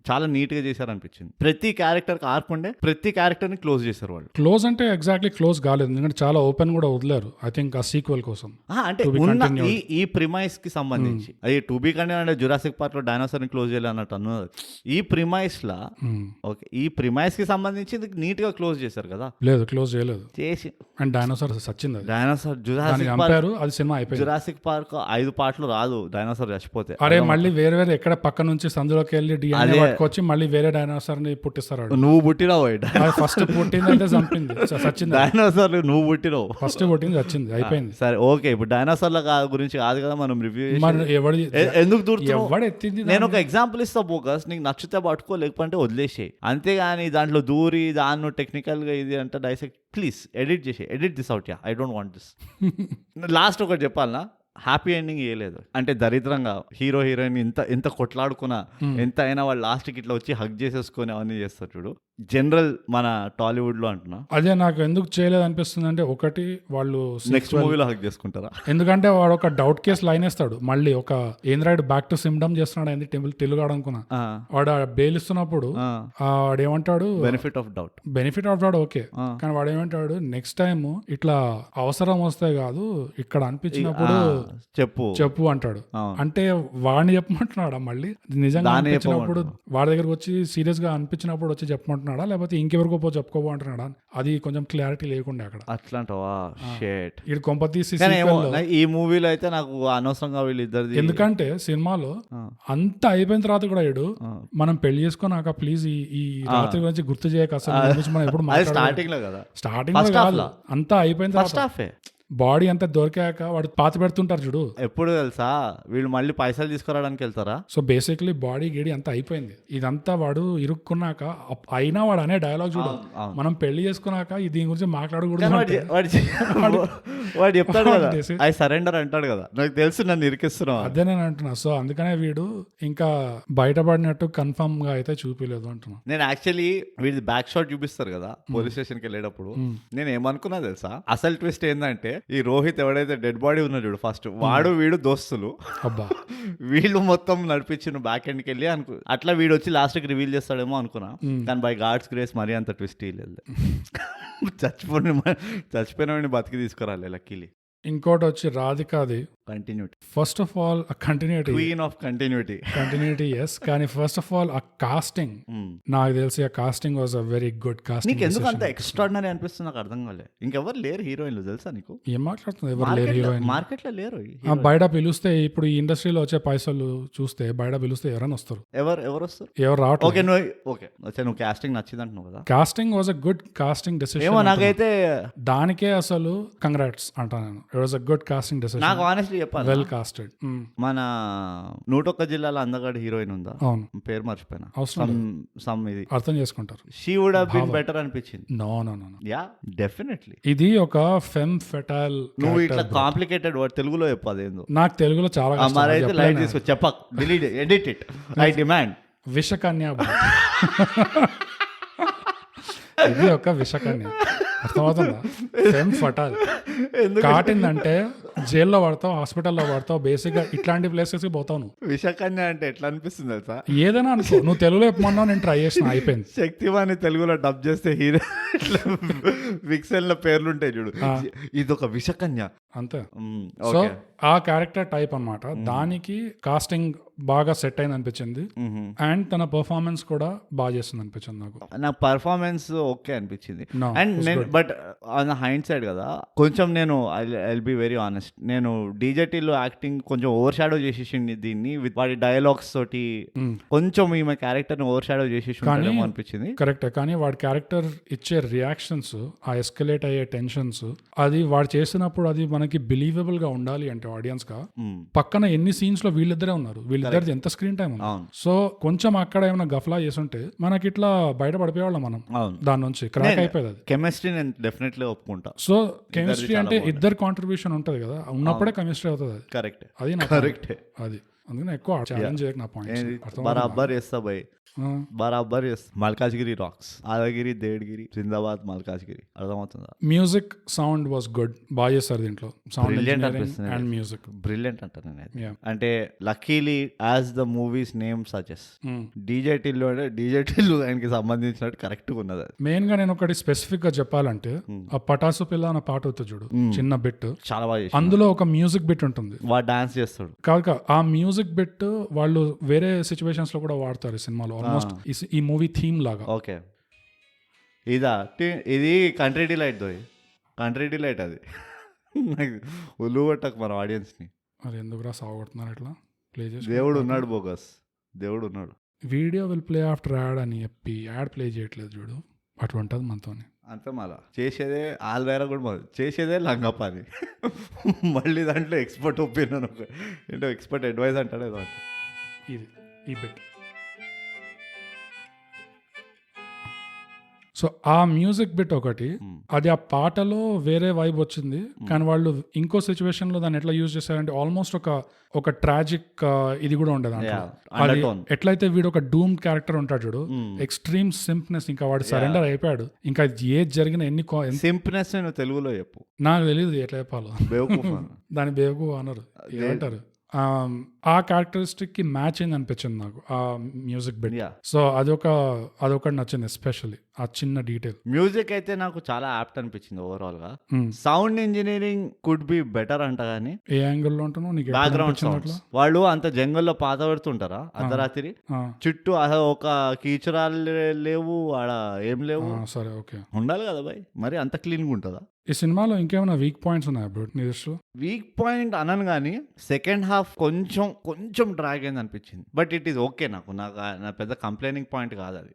చాలా నీట్ గా చేశారు అనిపించింది. ప్రతి క్యారెక్టర్ ఆర్క్ ఉండే, ప్రతి క్యారెక్టర్ ని క్లోజ్ చేశారు వాళ్ళు. క్లోజ్ అంటే ఎగ్జాక్ట్లీ క్లోజ్ కాలేదు, ఎందుకంటే చాలా ఓపెన్ కూడా వదిలేరు. ఐ థింక్ ఆ సీక్వెల్ కోసం అంటే ఈ ప్రిమైస్ కి సంబంధించి అది టు బి కంటిన్యూడ్. అంటే జురాసిక్ పార్క్ లో డైనోసార్ ని క్లోజ్ చేయాలి అన్నట్టు అన్నది. ఈ ప్రిమైస్ లా ఓకే, ఈ ప్రిమైస్ కి సంబంధించి నీట్ గా క్లోజ్ చేశారు కదా. లేదు, క్లోజ్ చేయలేదు. చేసి అండ్ డైనోసార్ సచ్చింది. డైనోసార్ జురాసిక్ పార్క్ 5 పార్ట్లు రాదు, డైనోసార్ చచ్చిపోతే. అరే మళ్ళీ వేరే ఎక్కడ పక్క నుంచి సందులోకి వెళ్ళి డిఎన్ఏ పట్టుకొచ్చి మళ్ళీ వేరే డైనోసార్ ని పుట్టిస్తారు. నువ్వు పుట్టినావు, ఫస్ట్ పుట్టింది అయితే చంపింది, సచ్చింది. డైనోసార్ నువ్వు పుట్టినావు, ఫస్ట్ పుట్టింది చచ్చింది, అయిపోయింది. సరే ఓకే, ఇప్పుడు డైనోసార్ల గురించి కాదు కదా మనం రివ్యూ. ఎందుకు ఎత్తింది? నేను ఒక ఎగ్జాంపుల్ ఇస్తా బోకస్, నీకు నచ్చితే పట్టుకో, లేకపోతే వదిలేసేయి. అంతేగాని దాంట్లో దూరి దాన్ని టెక్నికల్ గా ఇది అంటే డైసెక్ట్, ప్లీజ్ ఎడిట్ చేసి edit this out. I don't want this. Last ఒకటి చెప్పాలనా, హ్యాపీ ఎండింగ్ ఇవ్వలేదు. అంటే దరిద్రంగా హీరో హీరోయిన్ ఎంత కొట్లాడుకున్నా, ఎంత అయినా వాళ్ళు లాస్ట్కి ఇట్లా వచ్చి హగ్ చేసేసుకొని అవన్నీ చేస్తారు చూడు. జనరల్ మన టాలీవుడ్ లో అంటున్నా, అదే నాకు ఎందుకు చేయలేదు అనిపిస్తుంది అంటే, ఒకటి వాళ్ళు నెక్స్ట్ మూవీలో హగ్ చేసుకుంటారా? ఎందుకంటే వాడు ఒక డౌట్ కేసు లైన్ వేస్తాడు, మళ్ళీ ఒక ఏంద్రాయిడ్ బ్యాక్ టు సిమ్డమ్ చేస్తున్నాడు ఏంది తెలుగాడు అనుకున్నా. వాడు బెయిల్ ఇస్తున్నప్పుడు వాడు ఏమంటాడు, బెనిఫిట్ ఆఫ్ డౌట్ ఓకే, కానీ వాడు ఏమంటాడు, నెక్స్ట్ టైం ఇట్లా అవసరం వస్తే కాదు, ఇక్కడ అనిపించినప్పుడు చెప్పు అంటాడు. అంటే వాడిని చెప్పమంటున్నాడా మళ్ళీ నిజంగా అనిపించినప్పుడు, వాడి దగ్గరకు వచ్చి సీరియస్ గా అనిపించినప్పుడు వచ్చి చెప్పమంటున్నాడు అంటున్నాడా లేకపోతే ఇంకెవరికో పో చెప్పుకోబో అంటున్నాడా, అది కొంచెం క్లారిటీ లేకుండా అక్కడ. అట్లాంటావా? షేట్. ఇది కొంప తీసి కానీ ఏమో ఈ మూవీలో అయితే నాకు అనవసరంగా వీళ్ళిద్దరిది, ఎందుకంటే సినిమాలో అంత అయిపోయిన తర్వాత కూడా ఇడు మనం పెళ్లి చేసుకున్నాక ప్లీజ్ ఈ రాత్రి గురించి గుర్తు చేయక అసలు దీని గురించి మనం ఎప్పుడు స్టార్టింగ్ లో కదా, స్టార్టింగ్ లో కాదు, అంతా అయిపోయిన ఫస్ట్ తర్వాత హాఫే బాడీ అంతా దొరికాక వాడు పాత పెడుతుంటారు చూడు. ఎప్పుడు తెలుసా, వీళ్ళు మళ్ళీ పైసలు తీసుకురావడానికి వెళ్తారా. సో బేసిక్లీ బాడీ గిడి అంతా అయిపోయింది, ఇదంతా వాడు ఇరుక్కున్నాక అయినా వాడు అనే డైలాగ్ చూడు, మనం పెళ్లి చేసుకున్నాక దీని గురించి మాట్లాడకూడదు. వాడు చెప్తాడు కదా ఐ సరెండర్ అంటాడు కదా, నాకు తెలుసు నన్ను ఇరికిస్తున్నావు. అదే నేను అంటున్నా. సో అందుకనే వీడు ఇంకా బయటపడినట్టు కన్ఫర్మ్ గా అయితే చూపిలేదు అంటున్నా. నేను యాక్చువల్లీ వీడి బ్యాక్ షాట్ చూపిస్తారు కదా పోలీస్ స్టేషన్ కి వెళ్ళేటప్పుడు, నేను ఏమనుకున్నా తెలుసా, అసలు ట్విస్ట్ ఏంటంటే ఈ రోహిత్ ఎవడైతే డెడ్ బాడీ ఉన్నాడు చూడు ఫస్ట్, వాడు వీడు దోస్తులు, అబ్బా వీళ్ళు మొత్తం నడిపించిన బ్యాక్ ఎండ్ కి వెళ్ళి అట్లా వీడు వచ్చి లాస్ట్ కి రివీల్ చేస్తాడేమో అనుకున్నా. కానీ బై గాడ్స్ గ్రేస్ మరీ అంత ట్విస్ట్ లేదు. చచ్చిపోయిన బతికి తీసుకురాలి లక్కీలీ. ఇంకోటి వచ్చి రాధికాది continuity. First of all continuity, queen of continuity yes. కానీ ఫస్ట్ ఆఫ్ ఆల్ ఆ కాస్టింగ్, నాకు తెలిసి ఆ casting was a very good casting. నీకు ఎందుకు అంత ఎక్స్ట్రాడినరీ అనిపిస్తుంది నాకు అర్థం కాలే. ఇంకెవరు లేరు హీరోయిన్లు తెలుసా నీకు? ఏం మాట్లాడుతుంది, ఎవరు లేరు హీరోయిన్ మార్కెట్ లో లేరు. బయట పిలిస్తే ఇప్పుడు ఈ ఇండస్ట్రీలో వచ్చే పైసలు చూస్తే బయట పిలిస్తే ఎవరైనా వస్తారు. ఎవరు వస్తారు? ఎవరు రావట్లేదు. ఓకే నువ్వు కాస్టింగ్ నచ్చింది అంటున్నావు కదా. Casting was a good casting decision. ఏమో నాకైతే దానికే అసలు కంగ్రాట్స్ అంటా నేను. It was a good casting decision. నాకు ఆనెస్ట్లీ చెప్పాలి, వెల్ కాస్టెడ్. మన 101 జిల్లాలో అందగాడి హీరోయిన్ ఉందా, అవును పేరు మర్చిపోయినా, అవసరం ఇది అర్థం చేసుకుంటారు. She would have been better అనిపించింది. No yeah definitely. ఇది ఒక ఫెమ్ ఫెటైల్. నువ్వు ఇట్లా కాంప్లికేటెడ్ వర్డ్ తెలుగులో చెప్పు, అదేందో నాకు తెలుగులో చాలా మరైతే లైట్ తీసుకో, చెప్పక్, delete, edit it, I demand. విషకన్య. ఇది ఒక విషకన్య, అర్థమవుతుందా? ఫెమ్ ఫటాల్ కాటిందంటే జైల్లో పడతావు, హాస్పిటల్లో పడతావు, బేసిక్ గా ఇట్లాంటి ప్లేసెస్ కి పోతావు నువ్వు. విషకన్య అంటే ఎట్లా అనిపిస్తుంది తెలుసా? ఏదైనా అనుకో, నువ్వు తెలుగులో చెప్పమన్నావు, నేను ట్రై చేసిన, అయిపోయింది. శక్తివాణి తెలుగులో డబ్ చేస్తే హీరో విక్సెల్ పేర్లు ఉంటాయి చూడు, ఇది ఒక విషకన్య అంతే. సో ఆ క్యారెక్టర్ టైప్ అన్నమాట, దానికి కాస్టింగ్ బాగా సెట్ అయింది అనిపించింది. అండ్ తన పర్ఫార్మెన్స్ కూడా బాగా చేస్తుంది అనిపించింది నాకు పర్ఫార్మెన్స్ ఓకే అనిపించింది. అండ్ నేను బట్ ఆన్ హైండ్ సైడ్ కదా, కొంచెం నేను ఐల్ బి వెరీ ఆనెస్ట్, నేను డీజేటీలో యాక్టింగ్ కొంచెం ఓవర్ షాడో చేసేసింది దీన్ని విత్ వాడి డైలాగ్స్ తోటి, కొంచెం ఈమె క్యారెక్టర్ ని ఓవర్ షాడో చేసేసి అనిపించింది. కరెక్టే, కానీ వాడి క్యారెక్టర్ ఇచ్చే రియాక్షన్స్, ఆ ఎస్కలేట్ అయ్యే టెన్షన్స్, అది వాడు చేసినప్పుడు అది మనకి బిలీవబుల్ గా ఉండాలి అంటే ఆడియన్స్ గా. పక్కన ఎన్ని సీన్స్ లో వీళ్ళిద్దరే ఉన్నారు, వీళ్ళిద్దరిది ఎంత స్క్రీన్ టైం ఉంది. సో కొంచెం అక్కడ ఏమైనా గఫ్లా చేస్తుంటే మనకి ఇట్లా బయట పడిపోయేవాళ్ళం మనం, దాని నుంచి క్రాక్ అయిపోయేది. కెమిస్ట్రీ నేను డెఫినెట్లీ ఒప్పుకుంటా. సో కెమిస్ట్రీ అంటే ఇద్దరు కాంట్రిబ్యూషన్ ఉంటది కదా, ఉన్నప్పుడే కెమిస్ట్రీ అవుతుంది. అది కరెక్ట్, అది కరెక్ట్. అది అందుకనే ఎక్కువ ఛాలెంజ్ చేయక నా పాయింట్ బరాబర్ చేస్తా భయ్, బరాబర్ చేస్తా. మల్కాజ్గిరి రాక్స్, ఆదగిరి, దేవగిరి, జిందాబాద్, మల్కాజ్గిరి. అర్థమవుతుందా? మ్యూజిక్ సౌండ్ వాస్ గుడ్, బాగా చేస్తారు దీంట్లో. సౌండ్ అండ్ మ్యూజిక్ బ్రిలియంట్ అంటాను నేను. అంటే luckily as the movie's name suggest, డీజేటీలో ఆయనకి సంబంధించినట్టు కరెక్ట్ గా ఉన్నది. మెయిన్ గా నేను ఒకటి స్పెసిఫిక్ గా చెప్పాలంటే, ఆ పటాసు పిల్ల అన్న పాట అవుతుంది చూడు, చిన్న బిట్, చాలా బాగా, అందులో ఒక మ్యూజిక్ బిట్ ఉంటుంది, వాడు డాన్స్ చేస్తాడు. కాదు, ఆ మ్యూజిక్ బిట్ వాళ్ళు వేరే సిచ్యువేషన్స్ లో కూడా వాడతారు ఈ సినిమాలో, ఆల్మోస్ట్ ఈ మూవీ థీమ్ లాగా. ఓకే, ఇది కంట్రీ డిలైట్ దో, కంట్రీ డిలైట్ అది. ఉల్లు కొట్టకు మన ఆడియన్స్ ని. అది ఎందుకురా సాగుతున్నారు ఇట్లా ప్లే చేసి? దేవుడు ఉన్నాడు బోగస్, దేవుడు ఉన్నాడు. Video will play after add అని చెప్పి యాడ్ ప్లే చేయట్లేదు చూడు, అటువంటిది మనతోని. అంతే, మళ్ళా చేసేదే వాళ్ళ దగ్గర కూడా చేసేదే లంగా పని. మళ్ళీ దాంట్లో ఎక్స్పర్ట్ ఒపీనియన్, ఏంటో ఎక్స్పర్ట్ అడ్వైస్ అంటాడు ఏదో. ఇది ఈ బిట్. సో ఆ మ్యూజిక్ బిట్ ఒకటి, అది ఆ పాటలో వేరే వైబ్ వచ్చింది, కానీ వాళ్ళు ఇంకో సిచ్యువేషన్ లో దాన్ని ఎట్లా యూజ్ చేశారంటే ఆల్మోస్ట్ ఒక ట్రాజిక్ ఇది కూడా ఉండదు. అది ఎట్లయితే వీడు ఒక డూమ్ క్యారెక్టర్ ఉంటాడు చూడు, ఎక్స్ట్రీమ్ సింప్నెస్, ఇంకా వాడు సరెండర్ అయిపోయాడు, ఇంకా ఏది జరిగిన సింప్నెస్ తెలుగులో చెప్పు, నాకు తెలియదు ఎట్లా చెప్పాలో. దాని బేవకు అనరు, ఏమంటారు, ఆ క్యారెక్టరిస్టిక్ కి మ్యాచ్ అయింది అనిపించింది నాకు ఆ మ్యూజిక్ బిట్. Yeah. సో అదొకటి నచ్చింది ఎస్పెషల్లీ ఆ చిన్న డీటెయిల్. మ్యూజిక్ అయితే నాకు చాలా యాప్ట్ అనిపించింది ఓవరాల్ గా. Sound engineering could be better అంట గానీ ఏ యాంగిల్లో ఉంటున్నావు నీకు ఎప్పుడు బ్యాక్గ్రౌండ్ అనిపించింది సౌండ్స్ అట్లా? వాళ్ళు అంత జంగల్లో పాత పెడుతుంటారా అర్ధరాత్రి ఆ, చుట్టూ అసలు ఒక కీచురాలు లేవు ఆడ ఏం లేవు. ఆ, సరే ఓకే. ఉండాలి కదా బాయ్, మరి అంత క్లీన్ గా ఉంటుందా? ఈ సినిమాలో ఇంకేమైనా వీక్ పాయింట్స్ ఉన్నాయా బ్రో నీ దృష్టిలో? వీక్ పాయింట్ అనను కానీ సెకండ్ హాఫ్ కొంచెం డ్రాగ్ అయింది అనిపించింది. But it is okay. నా పెద్ద కంప్లైనింగ్ పాయింట్ కాదు అది.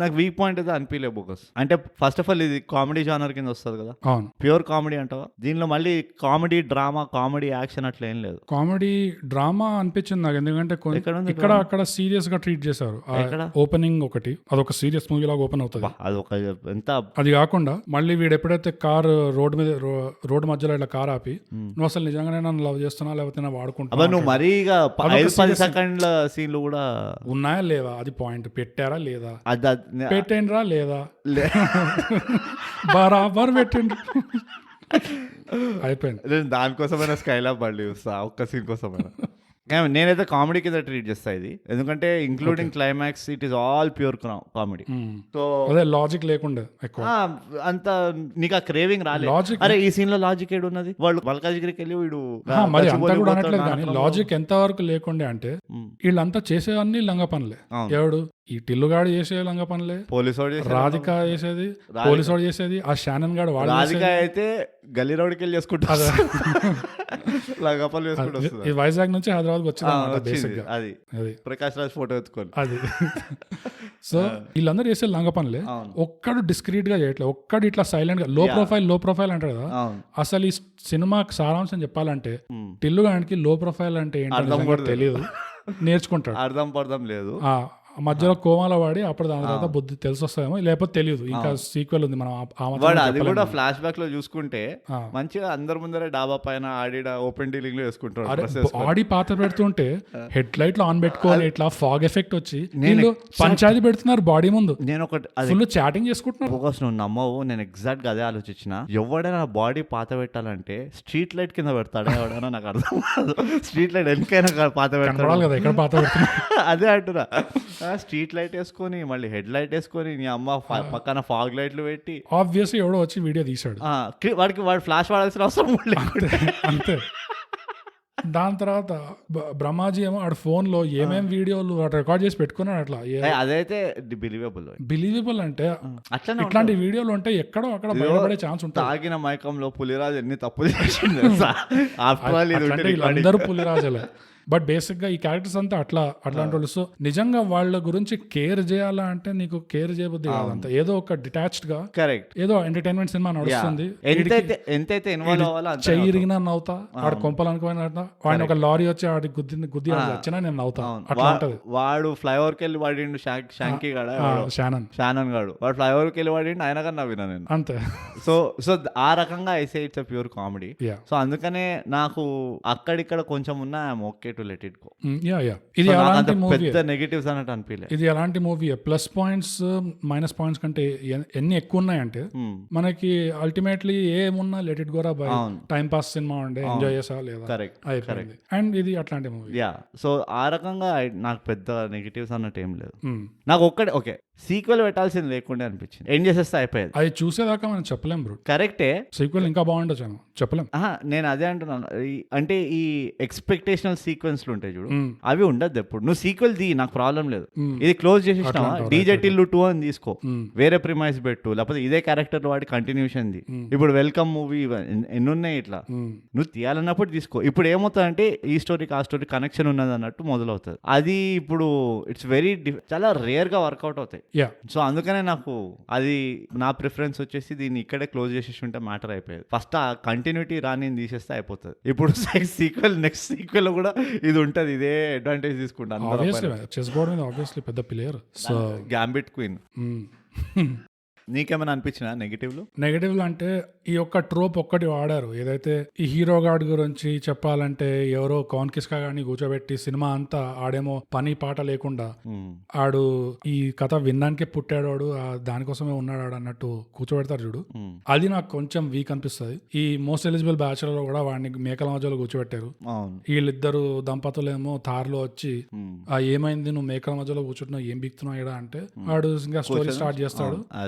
నాకు వీక్ పాయింట్ అయితే అనిపించలే బోకస్. అంటే ఫస్ట్ ఆఫ్ ఆల్ ఇది కామెడీ జానర్ కింద వస్తుంది కదా, అవును. ప్యూర్ కామెడీ అంటావా? దీనిలో మళ్ళీ కామెడీ డ్రామా కామెడీ యాక్షన్ అట్లా ఏం లేదు. కామెడీ డ్రామా అనిపించింది నాకు, ఎందుకంటే ఎక్కడ ఉంది ఇక్కడ అక్కడ సీరియస్ గా ట్రీట్ చేశారు. ఎక్కడ? ఓపెనింగ్ ఒకటి అదొక సీరియస్ మూవీ లాగా ఓపెన్ అవుతుంది. అది ఒక ఎంత అది కాకుండా మళ్ళీ వీడు ఎప్పుడైతే కార్ రోడ్ మధ్యలో ఇట్లా కార్ ఆపి నువ్వు అసలు నిజంగానే నన్ను లవ్ చేస్తున్నా లేకపోతే నా అబ్బా వాడుకుంటున్నా నువ్వు మరీగా అదొక 5-10 serious- సెకండ్ల సీన్లు కూడా ఉన్నాయా లేవా అది పాయింట్. పెట్టారా లేదా, అది పెట్టిండ్రా లేదా, బరాబర్ పెట్టిండ్రు. అయిపోయింది. నేను దానికోసమైనా స్కైలాబ్ బండి చూస్తా ఒక్క సీన్ కోసమైనా. కానీ నేనైతే కామెడీ కింద ట్రీట్ చేస్తా ఇది, ఎందుకంటే including climax it is all pure comedy. So అదే లాజిక్ లేకుండా ఎక్కువ అంత నీకు ఆ క్రేవింగ్ రాలేదు. లాజిక్ అరే ఈ సీన్ లో లాజిక్ ఏడు ఉన్నది, వాళ్ళు మల్కాజిగిరికి వెళ్ళి వీడు మరి అంతా గచ్చిబౌలి కూడా పోతాడు అనట్లేదు కానీ నాటకంలో. లాజిక్ ఎంత వరకు లేకుండే అంటే వీళ్ళంతా చేసేవన్నీ లంగ పనులే. అవును. ఎవడు ఈ టిల్లుగాడు చేసే లంగ పనులే, పోలీసు వాడు చేసేది. రాధిక చేసేది, పోలీసు వాడు చేసేది, ఆ షానన్ గాడు వాడు రాధిక అయితే గల్లీ రోడ్కి వెళ్ళి చేసుకుంటా లగపలు చేసుకుంటూ వస్తుంది. ఈ వైజాగ్ నుంచి హైదరాబాద్ వచ్చింది వచ్చింది బేసిక్ గా. అది అది ప్రకాష్ రాజ్ ఫోటో ఎత్తుకొని. అది సో వీళ్ళందరూ చేసే లంగ పనులే. అవును. ఒక్కడు డిస్క్రీట్ గా చేయట్లేదు, ఒక్కడు ఇట్లా సైలెంట్ గా లో ప్రొఫైల్ అంటారు కదా. అవును. అసలు ఈ సినిమాకి సారాంశం చెప్పాలంటే మ్. టిల్లుగానికి లో ప్రొఫైల్ అంటే అర్థం ఏంటో కూడా తెలియదు, నేర్చుకుంటాడు. అర్థం లేదు. ఆ మధ్యలో కోమాల వాడి అప్పుడు దాని తర్వాత బుద్ధి తెలిసి వస్తాయేమో, లేకపోతే తెలియదు. ఇంకా సీక్వెల్ ఉంది, మనం ఆ మాత్రం వాడు అది చెప్పలేము. కూడా ఫ్లాష్ బ్యాక్ లో చూసుకుంటే ఆ. మంచిగా అందరి ముందరే డాబా పైన ఆడిడ ఓపెన్ డీలింగ్ లో వేసుకుంటాడు అరే డ్రెస్ వేసుకొని. బాడీ పాత పెడుతుంటే హెడ్ లైట్ లో ఆన్ పెట్టుకోవాలి, ఇట్లా ఫాగ్ ఎఫెక్ట్ వచ్చి నేను వీళ్ళు పంచాయతీ పెడుతున్నారు బాడీ ముందు, నేను ఒకటి అది ఫుల్ చాటింగ్ చేసుకుంటున్నారు. ఫోకస్ నువ్వు నమ్మవు, నేను ఎగ్జాక్ట్ గా అదే ఆలోచించిన. ఎవడైనా బాడీ పాత పెట్టాలంటే స్ట్రీట్ లైట్ కింద పెడతాడా ఎవడైనా, నాకు అర్థం కాదు. స్ట్రీట్ లైట్ ఎందుకైనా పాత కనపడాలి పెడతాడు కదా ఎక్కడ పాత పెడుతున్నారు. అదే అంటున్నా. స్ట్రీట్ లైట్ వేసుకొని మళ్ళీ హెడ్ లైట్ వేసుకొని నీ అమ్మ పక్కన ఫాగ్ లైట్లు పెట్టి ఆబ్వియస్లీ ఎవడో వచ్చి వీడియో తీశాడు, వాడు ఫ్లాష్ వాడాల్సిన అవసరం కూడా లేదు. అంతే. దాని తర్వాత బ్రహ్మాజీ ఏమో ఆడ ఫోన్ లో ఏమేం వీడియోలు రికార్డ్ చేసి పెట్టుకున్నాడు. అట్లా అదైతే బిలీవబుల్. బిలీవబుల్ అంటే అట్లనే ఇట్లాంటి వీడియోలు ఉంటే ఎక్కడో అక్కడ బయటపడే ఛాన్స్ ఉంటుంది. తాగిన మైకంలో పులిరాజు ఎన్ని తప్పులు చేసిండు ఆఫ్టర్ ఆల్ ఇది ఉంటే అందరూ పులిరాజలే. బట్ బేసిక్ గా ఈ క్యారెక్టర్స్ అంతా అట్లాంటి వాళ్ళు. సో నిజంగా వాళ్ళ గురించి కేర్ చేయాలా అంటే నీకు కేర్ చేయబుద్ధి కాదంత, ఏదో ఒక డిటాచ్డ్ గా కరెక్ట్ ఏదో ఎంటర్టైన్మెంట్ సినిమా నడుస్తుంది, ఎంతైతే ఇన్వాల్వ్ అవ్వాలో చెయ్యి ఇరిగినా నవ్వుతా, ఆడ కొంపలు అనుకోని వాడిని ఒక లారీ వచ్చి ఆడి గుద్ది వచ్చినా నేను నవ్వుతా. అట్లా ఉంటది. వాడు ఫ్లైఓవర్ కి వెళ్ళి వాడిండు షాంకీ గాడ షానన్ గాడు, వాడు ఫ్లైఓవర్ కి వెళ్ళి వాడిండు, ఆయన కన్నా నవ్వినా నేను అంతే. సో ఆ రకంగా ఐసే ఇట్స్ ప్యూర్ కామెడీ. సో అందుకనే నాకు అక్కడిక్కడ కొంచెం ఉన్నా I'm okay to let it go. ఇది ఎలాంటి మూవీ, పెద్ద నెగటివ్స్ అన్నట్టు అనిపించలేదు. ఇది ఎలాంటి movie plus points minus points కంటే ఎన్ని ఎక్కువ ఉన్నాయంటే మనకి అల్టిమేట్లీ ఏమున్నా let it Gora by time pass cinema ఉండే ఎంజాయ్ చేసా లేదా అయిపోయింది. అండ్ ఇది అట్లాంటి మూవీ. సో ఆ రకంగా నాకు పెద్ద నెగటివ్స్ అన్నట్టు ఏం లేదు. నాకు ఒక్కడే ఓకే సీక్వెల్ పెట్టాల్సింది లేకుండా అనిపించింది, ఎండ్ చేసేస్తే అయిపోయేది. అది చూసేదాకా మనం చెప్పలేం బ్రో. కరెక్టే, సీక్వెల్ ఇంకా బాగుండొచ్చు చెప్పలేం. నేను అదే అంటున్నాను. అంటే ఈ ఎక్స్పెక్టేషనల్ సీక్వెన్స్ ఉంటాయి చూడు, అవి ఉండద్దు ఎప్పుడు. నువ్వు సీక్వెల్ ది నాకు ప్రాబ్లం లేదు, ఇది క్లోజ్ చేసేసినావా డీజే టిల్లు 2 అని తీసుకో, వేరే ప్రిమైస్ పెట్టు, లేకపోతే ఇదే క్యారెక్టర్ వాడి కంటిన్యూషన్ ది. ఇప్పుడు వెల్కమ్ మూవీ ఎన్నున్నాయి ఇట్లా, నువ్వు తీయాలన్నప్పుడు తీసుకో. ఇప్పుడు ఏమవుతుందంటే ఈ స్టోరీకి ఆ స్టోరీ కనెక్షన్ ఉన్నది అన్నట్టు మొదలవుతుంది. అది ఇప్పుడు ఇట్స్ వెరీ చాలా రేర్ గా వర్కౌట్ అవుతాయి. సో అందుకనే నాకు అది నా ప్రిఫరెన్స్ వచ్చేసి దీన్ని ఇక్కడే క్లోజ్ చేసేసి ఉంటే మ్యాటర్ అయిపోయేది. ఫస్ట్ ఆ కంటిన్యూటీ రాని తీసేస్తే అయిపోతుంది. ఇప్పుడు సీక్వెల్ నెక్స్ట్ సీక్వెల్ లో కూడా ఇది ఉంటది, ఇదే అడ్వాంటేజ్ తీసుకుంటాను. చెస్ బోర్డ్ మీద ఆబ్వియస్లీ పెద్ద ప్లేయర్, సో గ్యాంబిట్ క్వీన్. నీకేమైనా అనిపించినా నెగిటివ్లు? నెగటివ్లు అంటే ఈ యొక్క ట్రోప్ ఒక్కటి వాడారు. ఏదైతే ఈ హీరో గార్డ్ గురించి చెప్పాలంటే ఎవరో కౌన్ కిస్కా గాని కూర్చోబెట్టి సినిమా అంతా ఆడేమో పని పాట లేకుండా ఆడు ఈ కథ వినడానికే పుట్టాడు, దానికోసమే ఉన్నాడు అన్నట్టు కూర్చోబెడతారు చూడు. అది నాకు కొంచెం వీక్ అనిపిస్తుంది. ఈ మోస్ట్ ఎలిజిబుల్ బ్యాచులర్ లో కూడా వాడిని మేకల మధ్యలో కూర్చోబెట్టారు. వీళ్ళిద్దరు దంపతులేమో తారులో వచ్చి ఏమైంది నువ్వు మేకల మధ్యలో కూర్చుంటున్నావు, ఏం బిక్తున్నావు అంటే వాడు ఇంకా స్టోరీ స్టార్ట్ చేస్తాడు.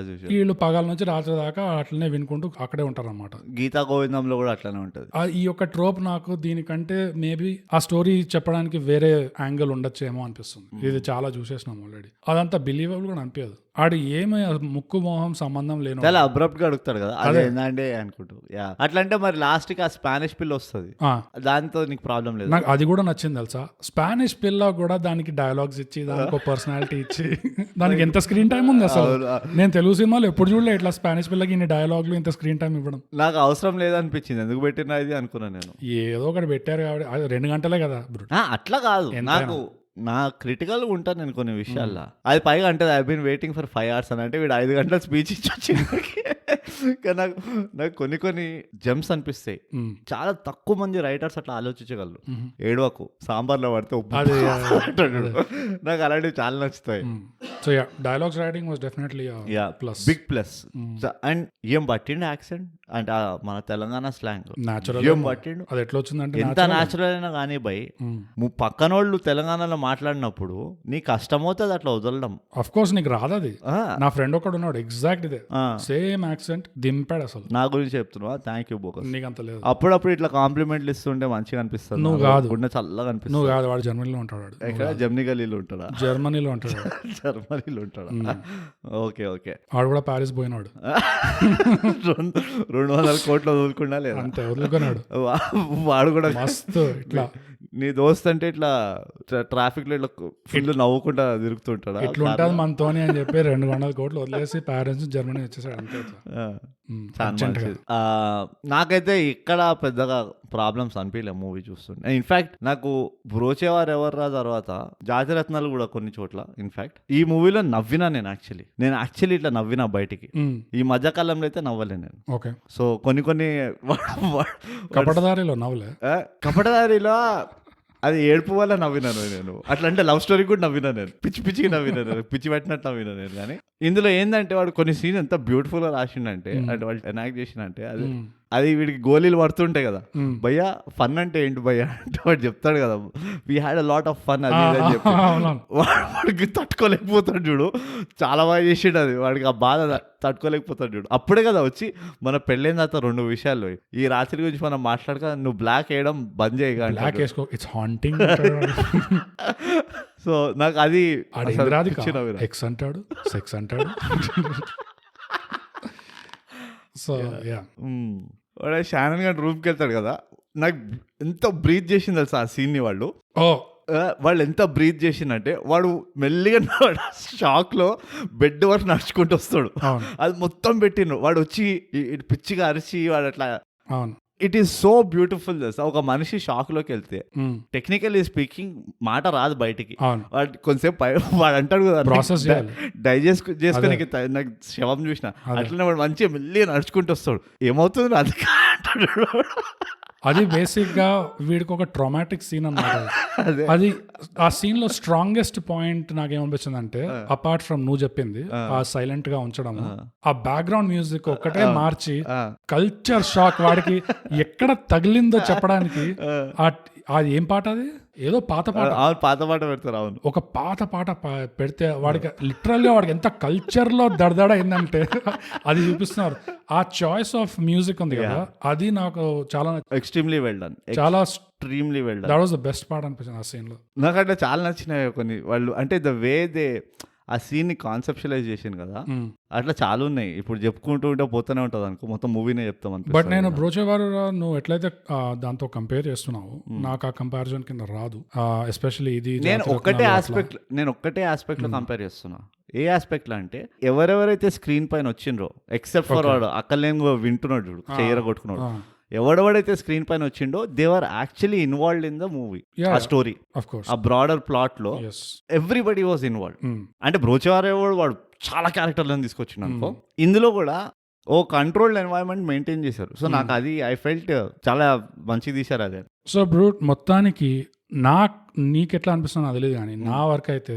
వీళ్ళు పగల నుంచి రాత్రి దాకా అట్లనే వినుకుంటూ అక్కడే ఉంటారు అన్నమాట. గీతా గోవిందంలో కూడా అట్లనే ఉంటది. ఈ యొక్క ట్రోప్ నాకు దీనికంటే మేబీ ఆ స్టోరీ చెప్పడానికి వేరే యాంగిల్ ఉండొచ్చేమో అనిపిస్తుంది. ఇది చాలా చూసేసినాం ఆల్రెడీ. అదంతా బిలీవబుల్ కూడా అనిపించదు. ఆడు ఏమీ ముక్కు మొహం సంబంధం లేను, చాలా అబ్రప్ట్ గా అడుగుతాడు కదా, అదే ఏందంటే అనుకుంటూ. అట్లంటే మరి లాస్ట్ కి ఆ స్పానిష్ పిల్ల వస్తుంది, దాంతో నీకు ప్రాబ్లం లేదు? నాకు అది కూడా నచ్చింది తెలుసా. స్పానిష్ పిల్ల కూడా దానికి డైలాగ్స్ ఇచ్చి దానికి పర్సనాలిటీ ఇచ్చి దానికి ఎంత స్క్రీన్ టైం ఉంది అసలు. నేను తెలుగు సినిమాలో ఎప్పుడు చూడలే ఇట్లా స్పానిష్ పిల్లకి ఇన్ని డైలాగ్లు ఇంత స్క్రీన్ టైం ఇవ్వడం. నాకు అవసరం లేదనిపించింది, ఎందుకు పెట్టినా ఇది అనుకున్నాను నేను. ఏదో ఒకటి పెట్టారు కాబట్టి అది 2 గంటలే కదా. అట్లా కాదు, నాకు నా క్రిటికల్గా ఉంటాను నేను కొన్ని విషయాల్లో. అది పైగా అంటే I been waiting for 5 hours అని అంటే వీడు 5 గంటల స్పీచ్ ఇచ్చి వచ్చింది. నాకు కొన్ని జెమ్స్ అనిపిస్తాయి. చాలా తక్కువ మంది రైటర్స్ అట్లా ఆలోచించగలరు. ఏడవకు సాంబార్లో పడితే ఉప్పు నాకు అలాంటివి చాలా నచ్చుతాయి. So yeah, dialogues writing was definitely big plus. And ఏం పట్టిండు యాక్సెంట్ అంటే మన తెలంగాణ స్లాంగ్ న్యాచురల్ ఏం పట్టిండు. అది ఎట్లా వచ్చిందంటే ఎంత న్యాచురల్ అయినా కానీ బై పక్కనోళ్ళు తెలంగాణలో మాట్లాడినప్పుడు నీకు కష్టమవుతుంది అట్లా వదలడం. అఫ్ కోర్స్ నీకు రాదు అది. నా ఫ్రెండ్ ఒకడు ఉన్నాడు ఎగ్జాక్ట్ ఇదే సేమ్ యాక్సెంట్ దింపాడు అసలు. నా గురించి చెప్తున్నావా? Thank you bogus. నీకు అంత లేదు. అప్పుడప్పుడు ఇట్లా కాంప్లిమెంట్లు ఇస్తుంటే మంచిగా అనిపిస్తుంది. నువ్వు కాదు, గుండె చల్లగా అనిపిస్తుంది. నువ్వు కాదు, వాడు జర్మనీలో ఉంటాడు. ఎక్కడ? జర్మనీ గల్లీలో ఉంటాడా? జర్మనీలో ఉంటాడు. జర్మనీలో ఉంటాడా? Okay okay. వాడు కూడా ప్యారిస్ పోయినాడు. 200 కోట్లు వదులుకున్నా లేదా? అంతే వదులుకున్నాడు. వాడు కూడా మస్తు ఇట్లా నీ దోస్త్ అంటే ఇట్లా ట్రాఫిక్ లో ఇట్లా ఫుల్ నవ్వుకుంటా తిరుగుతుంటాడా? ఇట్లా ఉంటుంది మనతోని అని చెప్పి 200 కోట్లు వదిలేసి ప్యారెంట్స్ జర్మనీ వచ్చేసాడు అంతే. నాకైతే ఇక్కడ పెద్దగా ప్రాబ్లమ్స్ అనిపించలే మూవీ చూస్తుంటే. ఇన్ఫాక్ట్ నాకు బ్రోచేవారు ఎవర్రా తర్వాత జాతిరత్నాలు కూడా కొన్ని చోట్ల ఇన్ఫాక్ట్ ఈ మూవీలో నవ్వినా నేను యాక్చువల్లీ ఇట్లా నవ్వినా బయటికి. ఈ మధ్యకాలంలో అయితే నవ్వలే నేను. ఓకే. సో కొన్ని కపటదారిలో నవ్వలే. కపటదారిలో అది ఏడుపు వల్ల నవ్వినాను నేను. అట్లా అంటే లవ్ స్టోరీ కూడా నవ్వినా నేను, పిచ్చికి నవ్వినా నేను, పిచ్చి పెట్టినట్టు నవ్వినా నేను. కానీ ఇందులో ఏంటంటే వాడు కొన్ని సీన్ ఎంత బ్యూటిఫుల్ గా రాసిండంటే, అంటే వాళ్ళు ఎనాక్ట్ చేసిండంటే అది వీడికి గోళీలు పడుతుంటాయి కదా, భయ్యా ఫన్ అంటే ఏంటి భయ్యా అంటే వాడు చెప్తాడు కదా, we had a lot of fun అది అని చెప్పి వాడికి తట్టుకోలేకపోతాడు చూడు. చాలా బాగా చేసాడు అది, వాడికి ఆ బాధ తట్టుకోలేకపోతాడు చూడు. అప్పుడే కదా వచ్చి మన పెళ్ళైన తర్వాత 2 విషయాలు ఈ రాత్రి గురించి మనం మాట్లాడక నువ్వు బ్లాక్ వేయడం బంద్ చేయగా. సో నాకు అది అంటాడు, సెక్స్ అంటాడు. సో యా, వాడు షానన్ గారు రూమ్కి వెళ్తాడు కదా, నాకు ఎంత బ్రీత్ చేసింది తెలుసా ఆ సీన్ని. వాళ్ళు ఎంత బ్రీత్ చేసిందంటే వాడు మెల్లిగా షాక్ లో బెడ్ వరకు నడుచుకుంటూ వస్తాడు. అది మొత్తం పెట్టిండు వాడు వచ్చి పిచ్చిగా అరిచి వాడు అట్లా. ఇట్ ఈస్ సో బ్యూటిఫుల్ తెలుసా. ఒక మనిషి షాక్ లోకి వెళ్తే టెక్నికల్లీ స్పీకింగ్ మాట రాదు బయటికి. వాడు కొంతసేపు వాడు అంటాడు కదా డైజెస్ట్ చేసుకుని నాకు శవం చూసిన అట్లనే వాడు మంచిగా మెల్లిగా నడుచుకుంటూ వస్తాడు. ఏమవుతుంది అది అంటాడు. అది బేసిక్ గా వీడికి ఒక ట్రామాటిక్ సీన్ అన్నమాట. అది ఆ సీన్ లో స్ట్రాంగెస్ట్ పాయింట్ నాకేమనిపించింది అంటే, అపార్ట్ ఫ్రమ్ నువ్వు చెప్పింది ఆ సైలెంట్ గా ఉంచడం, ఆ బ్యాక్గ్రౌండ్ మ్యూజిక్ ఒక్కటే మార్చి కల్చర్ షాక్ వాడికి ఎక్కడ తగిలిందో చెప్పడానికి. అది ఏం పాట? అది ఏదో పాత పాట పెడతారు. అవును, ఒక పాత పాట పెడితే వాడికి లిటరల్ గా వాడికి ఎంత కల్చర్ లో దడదడ అయిందంటే అది చూపిస్తున్నారు. ఆ చాయిస్ ఆఫ్ మ్యూజిక్ ఉంది కదా, అది నాకు చాలా ఎక్స్ట్రీమ్లీ వెల్ డన్, చాలా extremely well done. That was the best part అనిపించింది ఆ సీన్ లో. నాకు అట్లా చాలా నచ్చినాయి కొన్ని వాళ్ళు, అంటే ద వే దే ఆ సీన్ ని కాన్సెప్షువలైజ్ చేసింది కదా, అట్లా చాలా ఉన్నాయి. ఇప్పుడు చెప్పుకుంటూ ఉంటే పోతూనే ఉంటుంది అనుకో, మొత్తం మూవీనే చెప్తాం అనుకో. బట్ నేను బ్రోచేవారు నువ్వు ఎట్లయితే దాంతో కంపేర్ చేస్తున్నావు, నాకు ఆ కంపారిజన్ కింద రాదు. ఎస్పెషల్లీ ఇది నేను ఒక్కటే ఆస్పెక్ట్ లో కంపేర్ చేస్తున్నా. ఏ ఆస్పెక్ట్ లో అంటే ఎవరెవరైతే స్క్రీన్ పైన వచ్చిండ్రో ఎక్సెప్ట్ ఫర్ వాడు అక్కలేని వింటున్నాడు చూడు, చెయ్యర కొట్టుకున్నాడు, ఎవడెవడైతే స్క్రీన్ పైన వచ్చిండో they are actually involved in the movie. ఆ స్టోరీ, ఆ బ్రాడర్ ప్లాట్ లో ఎవ్రీబడి వాజ్ ఇన్వాల్వ్డ్. అంటే బ్రోచేవారు వాడు చాలా క్యారెక్టర్లను తీసుకొచ్చిండు అనుకో, ఇందులో కూడా ఓ కంట్రోల్డ్ ఎన్వైరన్మెంట్ మెయింటైన్ చేశారు. సో నాకు అది ఐ ఫెల్ట్ చాలా మంచిగా తీశారు అదే. సో బ్రూట్ మొత్తానికి నీకెట్లా అనిపిస్తుంది నాకు తెలియదు, కానీ నా వరకు అయితే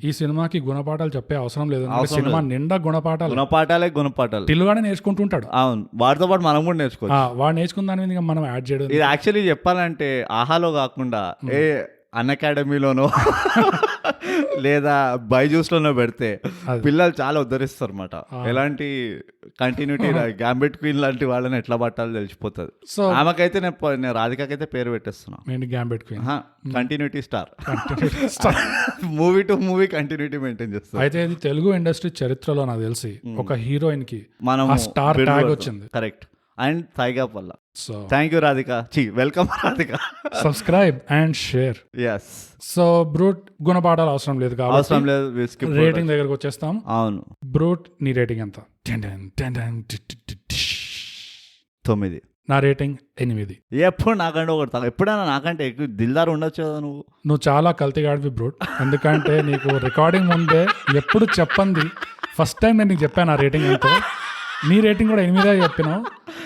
ఈ సినిమాకి గుణపాఠాలు చెప్పే అవసరం లేదు. సినిమా నిండా గుణపాఠాలు తెలుగుగానే నేర్చుకుంటూ ఉంటాడు. అవును, వాటితో పాటు మనం కూడా నేర్చుకోవచ్చు. వాడు నేర్చుకున్న దాని మీద మనం యాడ్ చేయడం. ఇది యాక్చువల్లీ చెప్పాలంటే ఆహాలో కాకుండా అన్ అకాడమీలోనో లేదా బైజూస్లోనో పెడితే పిల్లలు చాలా ఉద్ధరిస్తారు అనమాట. ఎలాంటి కంటిన్యూటీ గ్యాంబెట్ క్వీన్ లాంటి వాళ్ళని ఎట్లా పట్టాలో తెలిసిపోతుంది. సో ఆమెకైతే నేను రాధికకైతే పేరు పెట్టేస్తున్నా, gambit queen continuity star. Movie to movie continuity maintain చేస్తారు. అయితే ఇది తెలుగు ఇండస్ట్రీ చరిత్రలో నాకు తెలిసి ఒక హీరోయిన్ కి మనం స్టార్ ట్యాగ్ వచ్చింది. కరెక్ట్. అండ్ థైగ్యాప్ వల్ల. So thank you Radhika, welcome Radhika. Subscribe and share. yes. So brute గుణపాఠాలు అవసరం లేదు కాబట్టి రేటింగ్ దగ్గరకు వచ్చేస్తాం. అవును, బ్రూట్ నీ రేటింగ్ ఎంత? 9. నా రేటింగ్ 8. ఎప్పుడు నాకంటే ఒకటి ఎప్పుడైనా నాకంటే ఎక్కువ దిల్దార్ ఉండొచ్చు కదా నువ్వు చాలా కల్తీగాడివి బ్రూట్. ఎందుకంటే నీకు రికార్డింగ్ ముందే ఎప్పుడు చెప్పండి, ఫస్ట్ టైం నేను నీకు చెప్పాను ఆ రేటింగ్ ఎంతో. నీ రేటింగ్ కూడా 8 చెప్పినావు,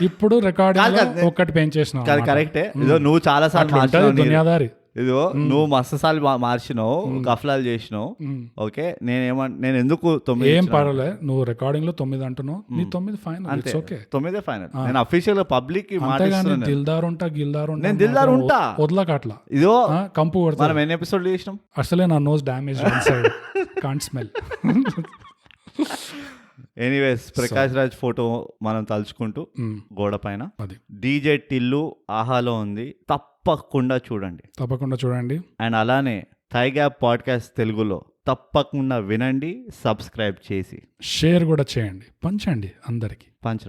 ఇప్పుడు రికార్డింగ్ ఒకటి పెంచేసినావు. కరెక్టే. ఇదో నువ్వు చాలా సార్లు దునియాదారి, ఇదో నువ్వు మస్తు సార్లు మార్చినావు, గఫ్లాలు చేసినావు. ఓకే, నేను ఎందుకు 9? ఏం పర్వాలే, నువ్వు రికార్డింగ్ లో 9 అంటున్నావు, నీ 9 ఫైనల్. Okay, 9 final. నేను అఫీషియల్ గా పబ్లిక్ కి మాట్లాడుతున్నాను. దిల్దార్ ఉంటా గిల్దార్ ఉంటా, నేను దిల్దార్ ఉంటా, వదలకట్లా. ఇదో కంపు కొడతా. మనం ఎన్ని ఎపిసోడ్ చేసినాం? అసలే నా nose damage, can't smell. Anyways, Prakash Raj photo మనం తలుచుకుంటూ గోడ పైన డీజే టిల్లు ఆహాలో ఉంది, తప్పకుండా చూడండి. అండ్ అలానే థైగ్యాప్ పాడ్కాస్ట్ తెలుగులో తప్పకుండా వినండి, సబ్స్క్రైబ్ చేసి షేర్ కూడా చేయండి, పంచండి అందరికి. పంచ్.